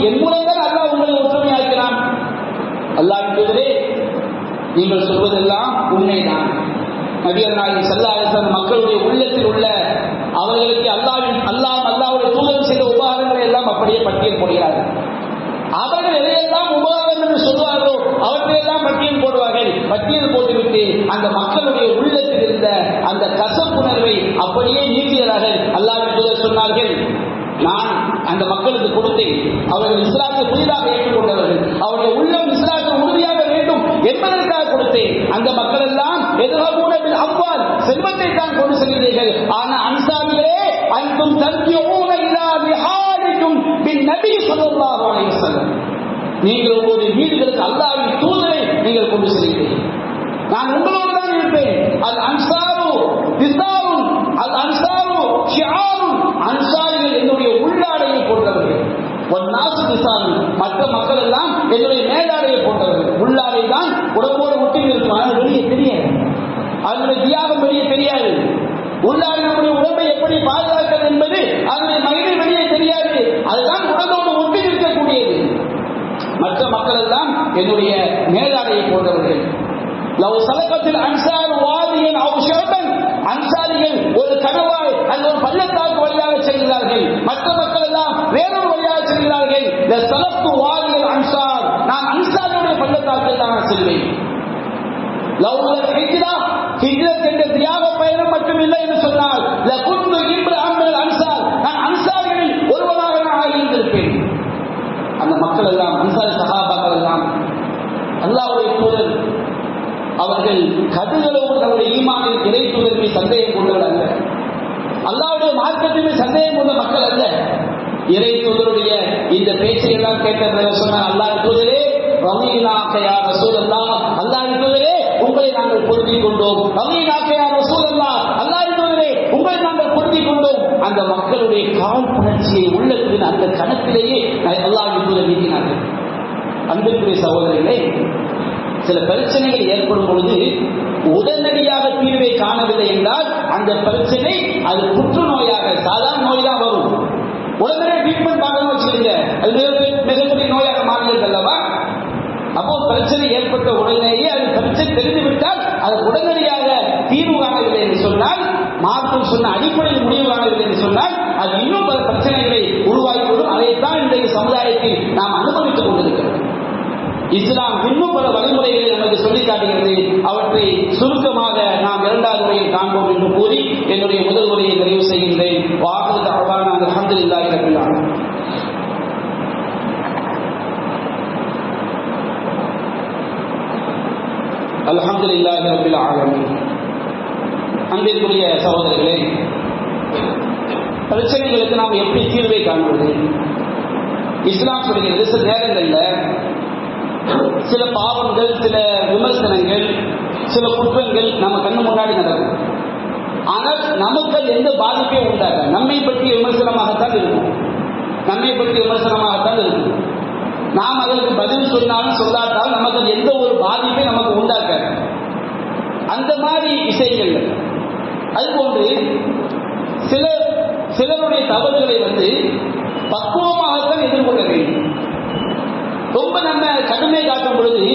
என் மூலம் தான் அல்லாஹ் உங்களை ஒற்றுமையாக்கிறான். அல்லாஹ்வின் தூதரே, நீங்கள் சொல்வதெல்லாம் உண்மைதான். நபிகள் நாயகம் ஸல்லல்லாஹு அலைஹி வஸல்லம் மக்களுடைய உள்ளத்தில் உள்ள அவர்களுக்கு அல்லாஹ்வுடைய தூதர் செய்த உபகாரங்களை எல்லாம் அப்படியே பட்டியல் போடுகிறார்கள். அவர்கள் எதையெல்லாம் உபகாரம் என்று சொல்வார்களோ அவற்றையெல்லாம் பட்டியல் போடுவார்கள். பட்டியல் போட்டுவிட்டு அந்த மக்களுடைய உள்ளத்தில் இருந்த அந்த கசப்புணர்வை அப்படியே நீக்கியதாக அல்லாஹ்வின் தூதர் சொன்னார்கள், நான் அந்த மக்களுக்கு கொடுத்தேன், அவர்கள் இஸ்லாத்தை புதிதாக ஏற்றுக்கொண்டவர்கள், அவருடைய உள்ளம் இஸ்லாத்தில் உறுதியாக வேண்டும் என்பதற்காக கொடுத்தேன். அந்த மக்கள் எல்லாம் எதுவும் அவ்வாறு செல்வத்தை தான் கொண்டு செல்கிறீர்கள். ஆனால் அன்சாரிகளே, அன்றும் தர்ஜிஊன இலா பிஹாலிக்கும் பின் நபி ஸல்லல்லாஹு அலைஹி வஸல்லம், நீங்கள் உங்களுடைய வீடுகளுக்கு அல்லாஹ்வின் தூதரை நீங்கள் கொண்டு செல்கிறீர்கள். நான் உங்களோடு தான் இருப்பேன். அல் அன்சாரு திசாரும், அல் அன்சாரு ஷிஆரும், அன்சாரிகள் என்னுடைய உள்ளாடையை போன்றவர்கள். ஒன்னாசு திசாரும், மற்ற மக்கள் எல்லாம் என்னுடைய மேலாடையை போன்றவர்கள். உள்ளாடை தான் உடம்போடு ஒட்டி இருக்கும், ஆனால் வெளியே தெரியாது, அதனுடைய தியாகம் வெளியே தெரியாது. உள்ளாடை நம்முடைய உடம்பை எப்படி பாதுகாக்கிறது என்பது அதனுடைய மகிமை வெளியே தெரியாது, அதுதான் உடம்போடு ஒட்டி இருக்கக்கூடியது. மற்ற மக்கள் எல்லாம் என்னுடைய மேலாடையை போன்றவர்கள். லவ் சலகத்தில் அன்சார் வாதியன் அவ் ஷர்பன், அன்சாரிகள் ஒரு கணவாய் அல்லது ஒரு பள்ளத்தாக்கு வழியாக செல்கிறார்கள், மற்ற மக்கள் எல்லாம் வேறொரு வழியாக செல்கிறார்கள். சலத்து வாதியல் அன்சார், நான் அன்சாரியுடைய பள்ளத்தாக்கில் தான் செல்வேன். லவ்லல் ஹிஜ்ரா, ஹிஜ்ரத் என்ற தியாக பயணம் மட்டும் இல்லை என்று சொன்னால் லகுந்து இப்ராஹிம் அன்சார், நான் அன்சாரிகளில் ஒருவனாக நான் ஆகியிருந்திருப்பேன். அந்த மக்கள் எல்லாம் அன்சாரி சஹாபாக்கள் எல்லாம் அல்லாஹ்வுடைய தூதர் அவர்கள் கடுகளோடு அவருடைய ஈமானில் இறை தூதர் மீது சந்தேகம் கொண்டவர் அல்ல, அல்லாஹ்வுடைய மார்க்கத்தின் சந்தேகம் கொண்ட மக்கள் அல்ல. இறை தூதருடைய இந்த பேச்சை எல்லாம் கேட்ட சொன்ன அல்லாஹ்வின் தூதரே, ரலீனாக யா ரசூலல்லாஹ், அல்லாஹ்வின் தூதரே உங்களை நாங்கள் பொருந்திக் கொண்டோம். ரலீனாக யா ரசூலல்லாஹ், அல்லாஹ்வின் தூதரே உங்களை நாங்கள் பொருந்திக் கொண்டோம். அந்த மக்களுடைய கால் புணர்ச்சியை உள்ளத்தில் அந்த கணக்கிலேயே அல்லாஹ்வின் தூதர் நீக்கினார்கள். அன்பிற்குரிய சகோதரர்களே, சில பிரச்சனைகள் ஏற்படும் பொழுது உடனடியாக தீர்வை காணவில்லை என்றால் அந்த பிரச்சனை அது புற்றுநோயாக சாதாரண நோய் தான் வரும். உடனே ட்ரீட்மெண்ட் பார்க்கணும் வச்சுக்கீங்க, அது மிகப்பெரிய நோயாக மாறியது அல்லவா? அப்போ பிரச்சனை ஏற்பட்ட உடனேயே அது பிரச்சனை தெரிந்துவிட்டால் அது உடனடியாக தீர்வு காணவில்லை என்று சொன்னால், மாற்றம் சொன்ன அடிப்படையில் முடிவு காணவில்லை என்று சொன்னால் அது இன்னும் பல பிரச்சனைகளை உருவாக்கிவிடும். அதைத்தான் இன்றைய சமுதாயத்தில் நாம் அனுபவித்துக் கொண்டிருக்கிறோம். இஸ்லாம் இன்னும் பல வழிமுறைகளை நமக்கு சொல்லிக் காட்டுகிறது. அவற்றை சுருக்கமாக நாம் இரண்டாவது முறையில் காண்போம் என்று கூறி என்னுடைய முதல் உரையை நிறைவு செய்கின்றேன். வாஹிரு தஅவானா அல்ஹம்துலில்லாஹி ரப்பில் ஆலமீன். அல்ஹம்துலில்லாஹி ரப்பில் ஆலமீன். அன்பிற்குரிய சகோதரர்களே, பிரச்சனைகளுக்கு நாம் எப்படி தீர்வை காண்பது? இஸ்லாம் சொல்கிறது, சில நேரங்களில் சில பாவங்கள், சில விமர்சனங்கள், சில குற்றங்கள் நம்ம கண்ணு முன்னாடி நடக்கும். ஆனால் நமக்கு அது எந்த பாதிப்பையும் உண்டாக நம்மை பற்றிய விமர்சனமாகத்தான் இருக்கும். நம்மை பற்றிய விமர்சனமாகத்தான் இருக்கும். நாம் அதற்கு பதில் சொன்னாலும் சொல்லாட்டாலும் நமக்கு அது எந்த ஒரு பாதிப்பை நமக்கு உண்டாக்காது. அந்த மாதிரி விஷயங்கள். அதுபோன்று சிலருடைய தவறுகளை பக்குவமாகத்தான் எதிர்கொள்ள வேண்டும். ரொம்ப நம்ம கடுமை காட்டும் பொழுது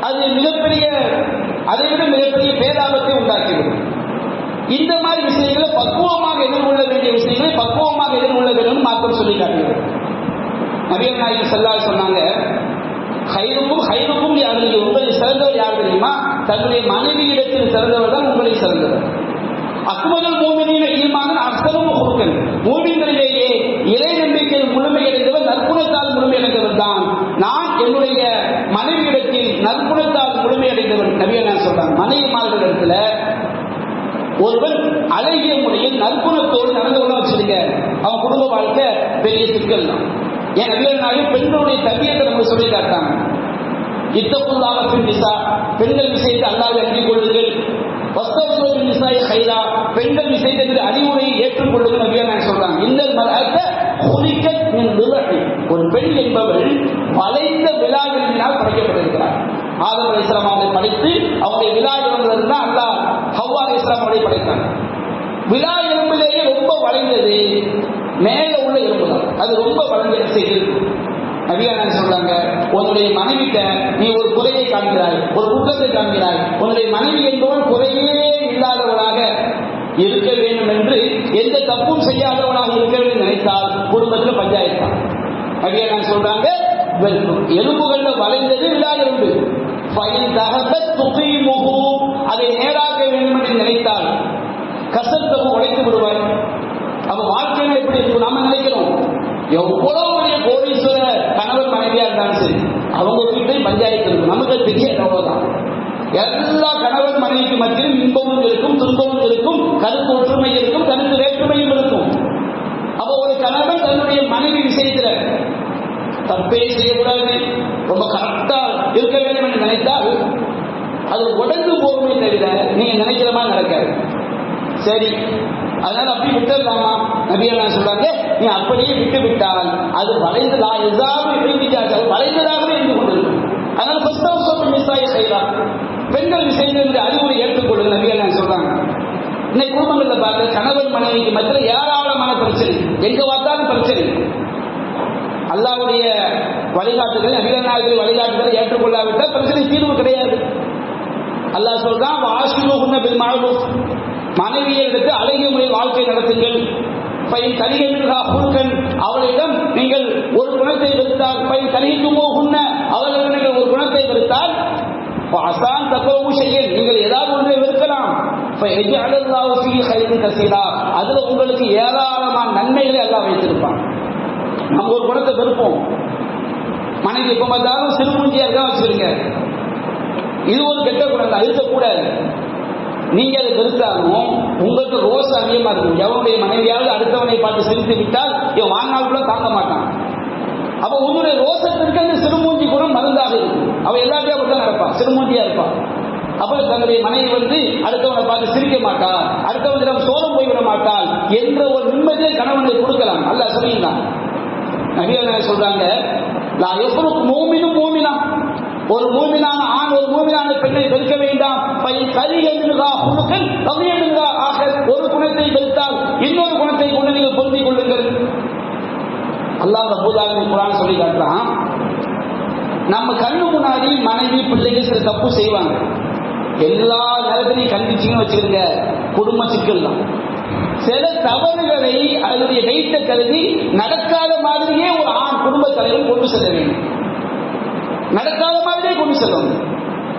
அது அதை விட மிகப்பெரிய பேராபத்தை உண்டாக்கிவிடும். இந்த மாதிரி விஷயங்களை பக்குவமாக எதிர்கொள்ள வேண்டிய விஷயங்களை பக்குவமாக எதிர்கொள்ள வேண்டும் மாற்றம் சொல்லி காட்டுகிறது. நபிகள் நாயகம் ஸல்லல்லாஹு அலைஹி சொன்னாங்க, ஹைருக்கும் யாரு, உங்களில் சிறந்தவர் யார் தெரியுமா? தன்னுடைய மனைவியிடத்தில் சிறந்தவர் தான் உங்களில் சிறந்தவர். அக்மலுல் மூமினீன ஈமானன் அஹ்ஸனுஹு ஹுலுகன், மூமின்களிலேயே இறை நம்பிக்கையில் முழுமையடைந்தவர் நற்குணத்தால் முழுமையடைந்தவர் தான். நான் என்னுடைய மனைவியிடத்தில் நற்குணத்தால் முழுமையடைந்தவர். நபிகள் நாயகம் சொல்றாங்க, மனைவிமார்களிடத்துல ஒருவன் அழகிய முறையில் நற்குணத்தோடு நடந்து கொள்ள வச்சிருக்க அவன் குடும்ப வாழ்க்கை பெரிய சிக்கல் தான். ஏன் நபிகள் நாயகம் பெண்களுடைய தபியத்தை நம்ம சொல்லி காட்டாங்க. இத்தகுல்லாஹ ஃபின் நிஸா, பெண்கள் விஷயத்தை அல்லாஹ்வை அண்டிக் கொள்ளுங்கள். வஸ்தவ்ஸு பின் நிஸாஇ கைரா, பெண்கள் விஷயத்தை அறிவுரையை ஏற்றுக்கொள்ளுங்கள். நபிகள் நாயகம் சொல்றாங்க, இன்னல் மர்அத குலிகத் மின் லிலஹி, ஒரு பெண் என்பவள் வளைந்த விலாவினால் படைக்கப்பட்டிருக்கிறார். ஆதம் அலைஹிஸ்ஸலாம் அவரை படைத்து அவருடைய விலா எலும்பிலிருந்து தான் அல்லாஹ் ஹவ்வா அலைஹிஸ்ஸலாம் அவரை படைத்தார். விலா எலும்பிலேயே ரொம்ப வளைந்தது மேல உள்ள எலும்பு தான், அது ரொம்ப வளைஞ்ச செய்து. நபிகள் நாயகம் சொல்றாங்க, உன்னுடைய மனைவிட்ட நீ ஒரு குறையை காண்கிறாய், ஒரு குற்றத்தை காண்கிறாய், உன்னுடைய மனைவி என்பவன் குறையே இல்லாதவனாக இருக்க வேண்டும் என்று, எந்த தப்பும் செய்யாதவனாக இருக்க வேண்டும் நினைத்தால் குடும்பத்தில் பஞ்சாயத்தான். நபிகள் நாயகம் சொல்றாங்க, எலும்புகள்ல வளைந்தது விலா எலும்பு, அதை நேராக்க வேண்டும் என்று நினைத்தால் கசத்தவு உடைத்து விடுவார். அப்ப வாழ்க்கையில எப்படி இருக்கும்? நாம நினைக்கிறோம் எவ்வளவு பெரிய கோடீஸ்வர கணவர் மனைவியா இருந்தாலும் சரி, அவங்க வீட்டை பஞ்சாயத்து இருக்கும். நமக்கு தெரியாது, அவ்வளவுதான். எல்லா கணவன் மனைவிக்கு மத்தியிலும் இன்பமும் இருக்கும், துன்பமும் இருக்கும், கருத்து ஒற்றுமை இருக்கும், கருத்து வேற்றுமையும் இருக்கும். அப்ப ஒரு கணவன் தன்னுடைய மனைவி விஷயத்துல தப்பே செய்யக்கூடாது, ரொம்ப கரெக்டா இருக்க வேண்டும் என்று நினைத்தால் அது உடந்து போகுமே தவிர நீங்க நினைக்கிற மாதிரி நடக்காது. சரி, அதனால அப்படி விட்டுடலாமா? நபிகள் நாயகம் சொல்றாங்க, நீ அப்படியே விட்டு விட்டால் அது வளைந்ததாகவே இருந்து கொண்டிருக்கும். அதனால பெண்கள் விஷயங்கள் அறிவுரை ஏற்றுக்கொள்ளுங்க. நபிகள் நாயகம் சொல்றாங்க, இன்னைக்கு குடும்பங்கள்ல பார்த்து கணவன் மனைவிக்கு மத்தியில் ஏராளமான பிரச்சனை, எங்க பார்த்தாலும் பிரச்சனை. அல்லாஹ்வுடைய வழிகாட்டுதல், நபிகள் நாயகத்தின் வழிகாட்டுதலை ஏற்றுக்கொள்ளாவிட்டால் பிரச்சனை தீர்வு கிடையாது. அல்லாஹ் சொல்றான், வாஷிருஹுன்ன பில் மஅரூஃப், மனைவியை எடுத்து அழகிய முறையில் வாழ்க்கை நடத்துங்கள். பையன் கலிகா ஹுல்கன், அவளிடம் நீங்கள் ஒரு குணத்தை வெறுத்தால், பையன் கலிகுமோஹுன்ன, அவர்களிடம் நீங்கள் ஒரு குணத்தை வெறுத்தால், அசான் தக்கவு செய்ய நீங்கள் ஏதாவது ஒன்றை வெறுக்கலாம். ஃபயஜஅலல்லாஹு ஃபீஹி கைரன் கஸீரா, அதுல உங்களுக்கு ஏராளமான நன்மைகளை அல்லாஹ் வைத்திருப்பான். நம்ம ஒரு குணத்தை வெறுப்போம், மனைவி எப்ப பார்த்தாலும் சிறுமூஞ்சியா இருக்கா வச்சிருங்க, இது ஒரு கெட்ட குணம் தான், இருக்கக்கூடாது. நீங்க அதை வெறுத்தாலும் உங்களுக்கு ரோஸ் அதிகமா இருக்கும். எவனுடைய மனைவியாவது அடுத்தவனை பார்த்து சிரித்து விட்டால் இவன் வாழ்நாளுக்குள்ள தாங்க மாட்டான். அப்ப உன்னுடைய ரோசத்திற்கு அந்த சிறுமூஞ்சி குணம் மருந்தாக இருக்கும். அவன் எல்லாத்தையும் அப்படிதான் நடப்பான், சிறுமூஞ்சியா இருப்பான். அப்ப தன்னுடைய மனைவி அடுத்தவனை பார்த்து சிரிக்க மாட்டாள், அடுத்தவனிடம் சோரம் போய்விட மாட்டாள் என்ற ஒரு நிம்மதியை கணவனை கொடுக்கலாம். அல்லாஹ் சொல்லியிருந்தான். நபிகள் நாயகம் சொல்றாங்க, லா யஃப்ருக் மூமினும் மூமினா, ஒரு மூமினான ஆண் ஒரு மூமினான பெண்ணை வெறுக்க வேண்டாம். ஒரு குணத்தை வெறுத்தால் இன்னொரு குணத்தை கொண்டு நீங்கள் பொருந்திக் கொள்ளுங்கள். அல்லாஹ் ரப்பல் ஆலமீன் குர்ஆன் சொல்லி காட்டுறான், நம்ம கண்ணு முன்னாடி மனைவி பிள்ளைகள் சில தப்பு செய்வாங்க, எல்லா நேரத்திலையும் கண்டிச்சிங்கன்னு வச்சுருங்க, குடும்ப சிக்கல் தான். சில தவறுகளை அதனுடைய வெயிட்ட கருதி நடக்காத மாதிரியே ஒரு ஆண் குடும்ப தலைவர் கொண்டு செல்ல வேண்டும், நடக்காத மாதிரியே கொண்டு செல்லணும்.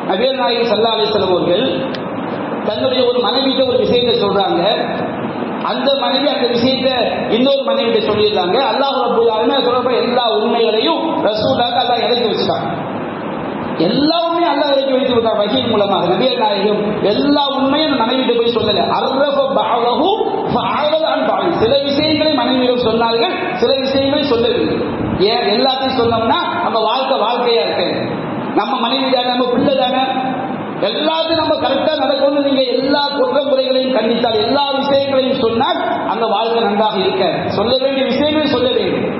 நபிகள் நாயகம் ஸல்லல்லாஹு அலைஹி வஸல்லம் அவர்கள் தன்னுடைய ஒரு மனைவிட்ட ஒரு விஷயத்தை சொல்றாங்க. அந்த மனைவி அந்த விஷயத்தை இன்னொரு மனைவிட்ட சொல்லிடுறாங்க. அல்லாஹ் ரப்பல் ஆலமீன் சொல்றப்ப எல்லா உண்மைகளையும் ரசூலுல்லாஹ் அல்லாஹ் இறக்கி வச்சுட்டாங்க. எல்லா உண்மையும் அல்லாஹ் இறக்கி வைத்து விட்டார் வஹீ மூலமாக. நபிகள் நாயகம் எல்லா உண்மையும் மனைவிட்ட போய் சொல்லல. அர்ரஃப பஅலஹு ஃபஅலத அன் பஅல், சில விஷயங்களை மனைவியிடம் சொன்னார்கள், சில விஷயங்களை சொல்லவில்லை. ஏன் எல்லாத்தையும் சொன்னோம்னா நம்ம வாழ்க்கையா இருக்கு, நம்ம மனைவி தானே, நம்ம பிள்ளை தானே, எல்லாத்தையும் நம்ம கரெக்டா நடக்கணும். நீங்க எல்லா குற்ற முறைகளையும் கண்டிச்சு அன்பாக இருக்க, சொல்ல வேண்டிய விஷயங்களை சொல்ல வேண்டும்,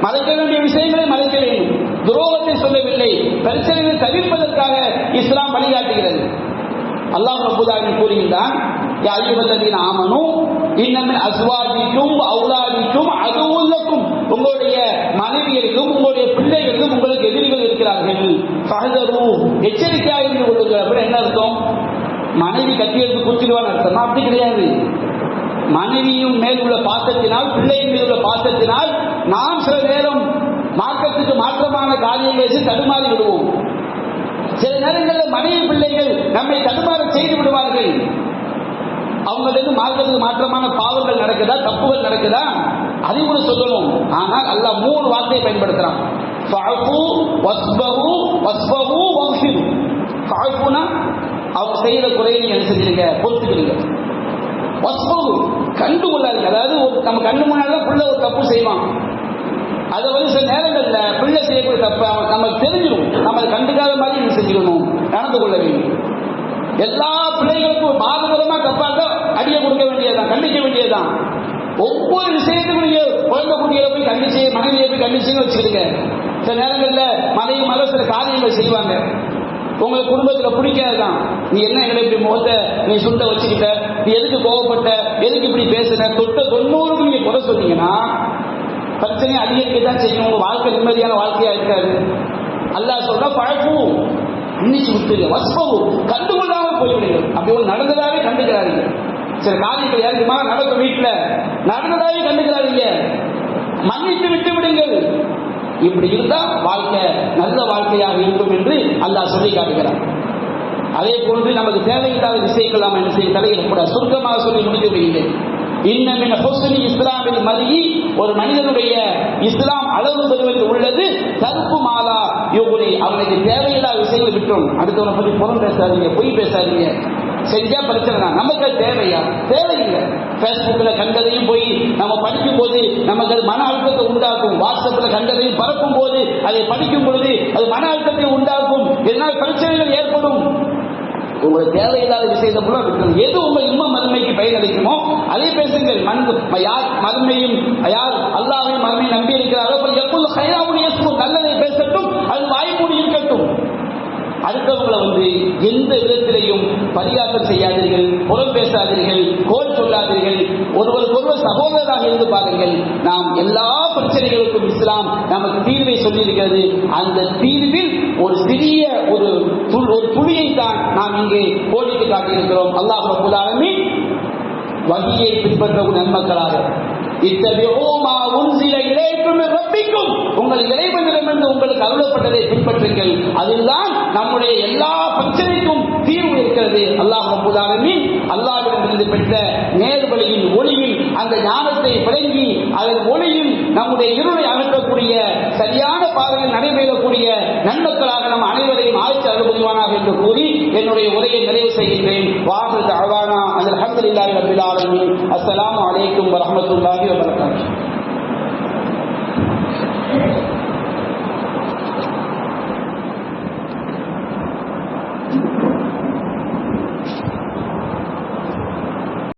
மறைக்க வேண்டிய விஷயங்களை மறைக்க வேண்டும். துரோகத்தை சொல்லவில்லை, பிரச்சனைகளை தவிர்ப்பதற்காக இஸ்லாம் வழிகாட்டுகிறது. அல்லாஹ் ரப்பல் ஆலமீன் கூறுகின்றான், யா அய்யுஹல்லதீன ஆமனூ இன்ன மின் அஸ்வாஜிக்கும் அவுலாதிக்கும் அதுவும் லக்கும், உங்களுடைய மனைவியருக்கும் உங்களுடைய பிள்ளைகளுக்கும் உங்களுக்கு எதிரிகள் இருக்கிறார்கள், ஃபஹதரு, எச்சரிக்கையாக இருந்து கொள்ளுங்கள். அப்புறம் என்ன அர்த்தம்? மனைவி கத்தி எடுத்து குத்திடுவான்னு அர்த்தம்? அப்படி கிடையாது. மனைவியும் மேல் உள்ள பாசத்தினால், பிள்ளையின் மீது உள்ள பாசத்தினால் நாம் சில நேரம் மார்க்கத்துக்கு மாற்றமான காரியங்களை தடுமாறி விடுவோம். சில நேரங்களில் மனைவி பிள்ளைகள் நம்மை தடுமாற செய்து விடுவார்கள். அவங்களுக்கு மார்க்கத்துக்கு மாற்றமான பாவங்கள் நடக்குதா, தப்புகள் நடக்குதா, அதை கூட சொல்லணும். ஆனால் அல்லாஹ் 3 வார்த்தையை பயன்படுத்துறான். ஃபஅஃபு வஸ்பஹு வஸ்பஹு வஃபிரு. ஃபஅஃபுனா அவங்க செய்யற குறையை நீங்க என்ன செஞ்சிருங்க, பொறுத்துக்கிடுங்க. வஸ்பஹு கண்டு கொள்ளாதீங்க. அதாவது நம்ம கண்ணு முன்னால பிள்ளை ஒரு தப்பு செய்வான், அதை சில நேரங்கள்ல பிள்ளை செய்யக்கூடிய தப்ப நமக்கு தெரிஞ்சிடும், நம்ம அதை கண்டுக்காத மாதிரி நீங்க செஞ்சுக்கணும், நடந்து கொள்ள வேண்டும். எல்லா பிள்ளைகளுக்கும் பாதகரமா தப்பாக அடிய கொடுக்க வேண்டியதுதான், கண்டிக்க வேண்டியதுதான். ஒவ்வொரு விஷயத்துக்கும் நீங்க குழந்தை குட்டிகளை போய் கண்டிச்சு, மனைவியை போய் கண்டிச்சுன்னு வச்சுக்கிடுங்க. சில நேரங்கள்ல மனைவி மேல சில காரியங்கள் செய்வாங்க, உங்களுக்கு குடும்பத்துல பிடிக்காதுதான். நீ என்ன எங்களை இப்படி முகத்தை நீ சுண்ட வச்சுக்கிட்ட, நீ எதுக்கு கோவப்பட்ட, எதுக்கு இப்படி பேசுன, தொட்ட 90 நீங்க குறை சொன்னீங்கன்னா பிரச்சனையை அதிகரிக்கத்தான் செய்யும். உங்க வாழ்க்கை நிம்மதியான வாழ்க்கையா இருக்காது. அல்லாஹ் சொல்ற பழப்பு அன்னிச்சு விட்டுங்க, வஸ்பவு கண்டுகொள்ளாமல் போய்விடுங்க. அப்படி ஒன்று நடந்ததாவே கண்டுக்கிறாருங்க. சில காரியங்கள் யாருக்குமா நடக்கும், வீட்டுல நடந்ததாவே கண்டுக்கிறாருங்க, மன்னித்து விட்டு விடுங்கள். இப்படி இருந்தா வாழ்க்கை நல்ல வாழ்க்கையாக இருக்கும் என்று அல்லாஹ் சொல்லி காட்டுகிறார். அதே போன்று நமக்கு தேவையில்லாத விஷயங்கள் நாம் என்ன செய்ய தலையிடக்கூடாது. சுருக்கமாக சொல்லி முடித்து விடுகிறேன். இன்னமின் ஹுஸ்னி இஸ்லாமில் மதியி, ஒரு மனிதனுடைய இஸ்லாம் அளவு பெறுவதில் உள்ளது தடுப்பு மாலா யோகுரி, அவனுக்கு தேவையில்லாத விஷயங்களை விட்டோம். அடுத்தவனை பற்றி புறம் பேசாதீங்க, பொய் பேசாதீங்க, செஞ்சா பிரச்சனை தான். நமக்கு தேவையா? தேவையில்லை. பேஸ்புக்ல கண்டதையும் போய் நம்ம படிக்கும் போது நமக்கு அது மன அழுத்தத்தை உண்டாக்கும். வாட்ஸ்அப்ல கண்டதையும் பரப்பும் போது அதை படிக்கும் பொழுது அது மன அழுத்தத்தை உண்டாக்கும். இதனால் பிரச்சனைகள் ஏற்படும். உங்களுக்கு தேவையில்லாத விஷயத்தை கூட விட்டுருங்க. எது உங்க இன்ப மறுமைக்கு பயனளிக்குமோ அதை பேசுங்கள். யார் மறுமையும், யார் அல்லாஹ்வையும் மறுமையை நம்பி இருக்கிறாரோ எப்போது ஹைராவுடைய நல்லதை பேசட்டும், அது வாய்மூடி இருக்கட்டும். அடுத்தவங்களை எந்த விதத்திலையும் பரிகாசம் செய்யாதீர்கள், புறம் பேசாதீர்கள், கோல் சொல்லாதீர்கள். ஒருவருக்கொருவர் சகோதரராக இருந்து பாருங்கள். நாம் எல்லா பிரச்சனைகளுக்கும் இஸ்லாம் நமக்கு தீர்வை சொல்லியிருக்கிறது. அந்த தீர்வில் ஒரு சிறிய ஒரு துளியை தான் நாம் இங்கே கோடிட்டு காட்டியிருக்கிறோம். அல்லாஹ் ரப்பல் ஆலமீன் வஹியை பின்பற்றவும் நன்மக்களாக உங்கள் இறைவனிடமிருந்து உங்களுக்கு அருளப்பட்டதை பின்பற்றுங்கள். அதுதான் நம்முடைய எல்லா பிரச்சனைக்கும் தீர்வு இருக்கிறது. அல்லாஹ் ரப்பல் ஆலமீன் அல்லாஹ்விடமிருந்து பெற்ற நேர்வழியின் ஒளியில் அந்த ஞானத்தை விளங்கி அதன் ஒளியில் நம்முடைய இருளை அகற்றக்கூடிய சரியான பாதையில் நடைபெறக்கூடிய நன்மக்களாக நம் அனைவரையும் ஆட்சி அனுபவிவானாக என்று கூறி என்னுடைய உரையை நிறைவு செய்கின்றேன். வாஹிரு தஅவானா அல்ஹம்துலில்லாஹி ரப்பில் ஆலமீன். அஸ்ஸலாமு அலைக்கும் வரஹ்மத்துல்லாஹி வபரகாத்துஹு.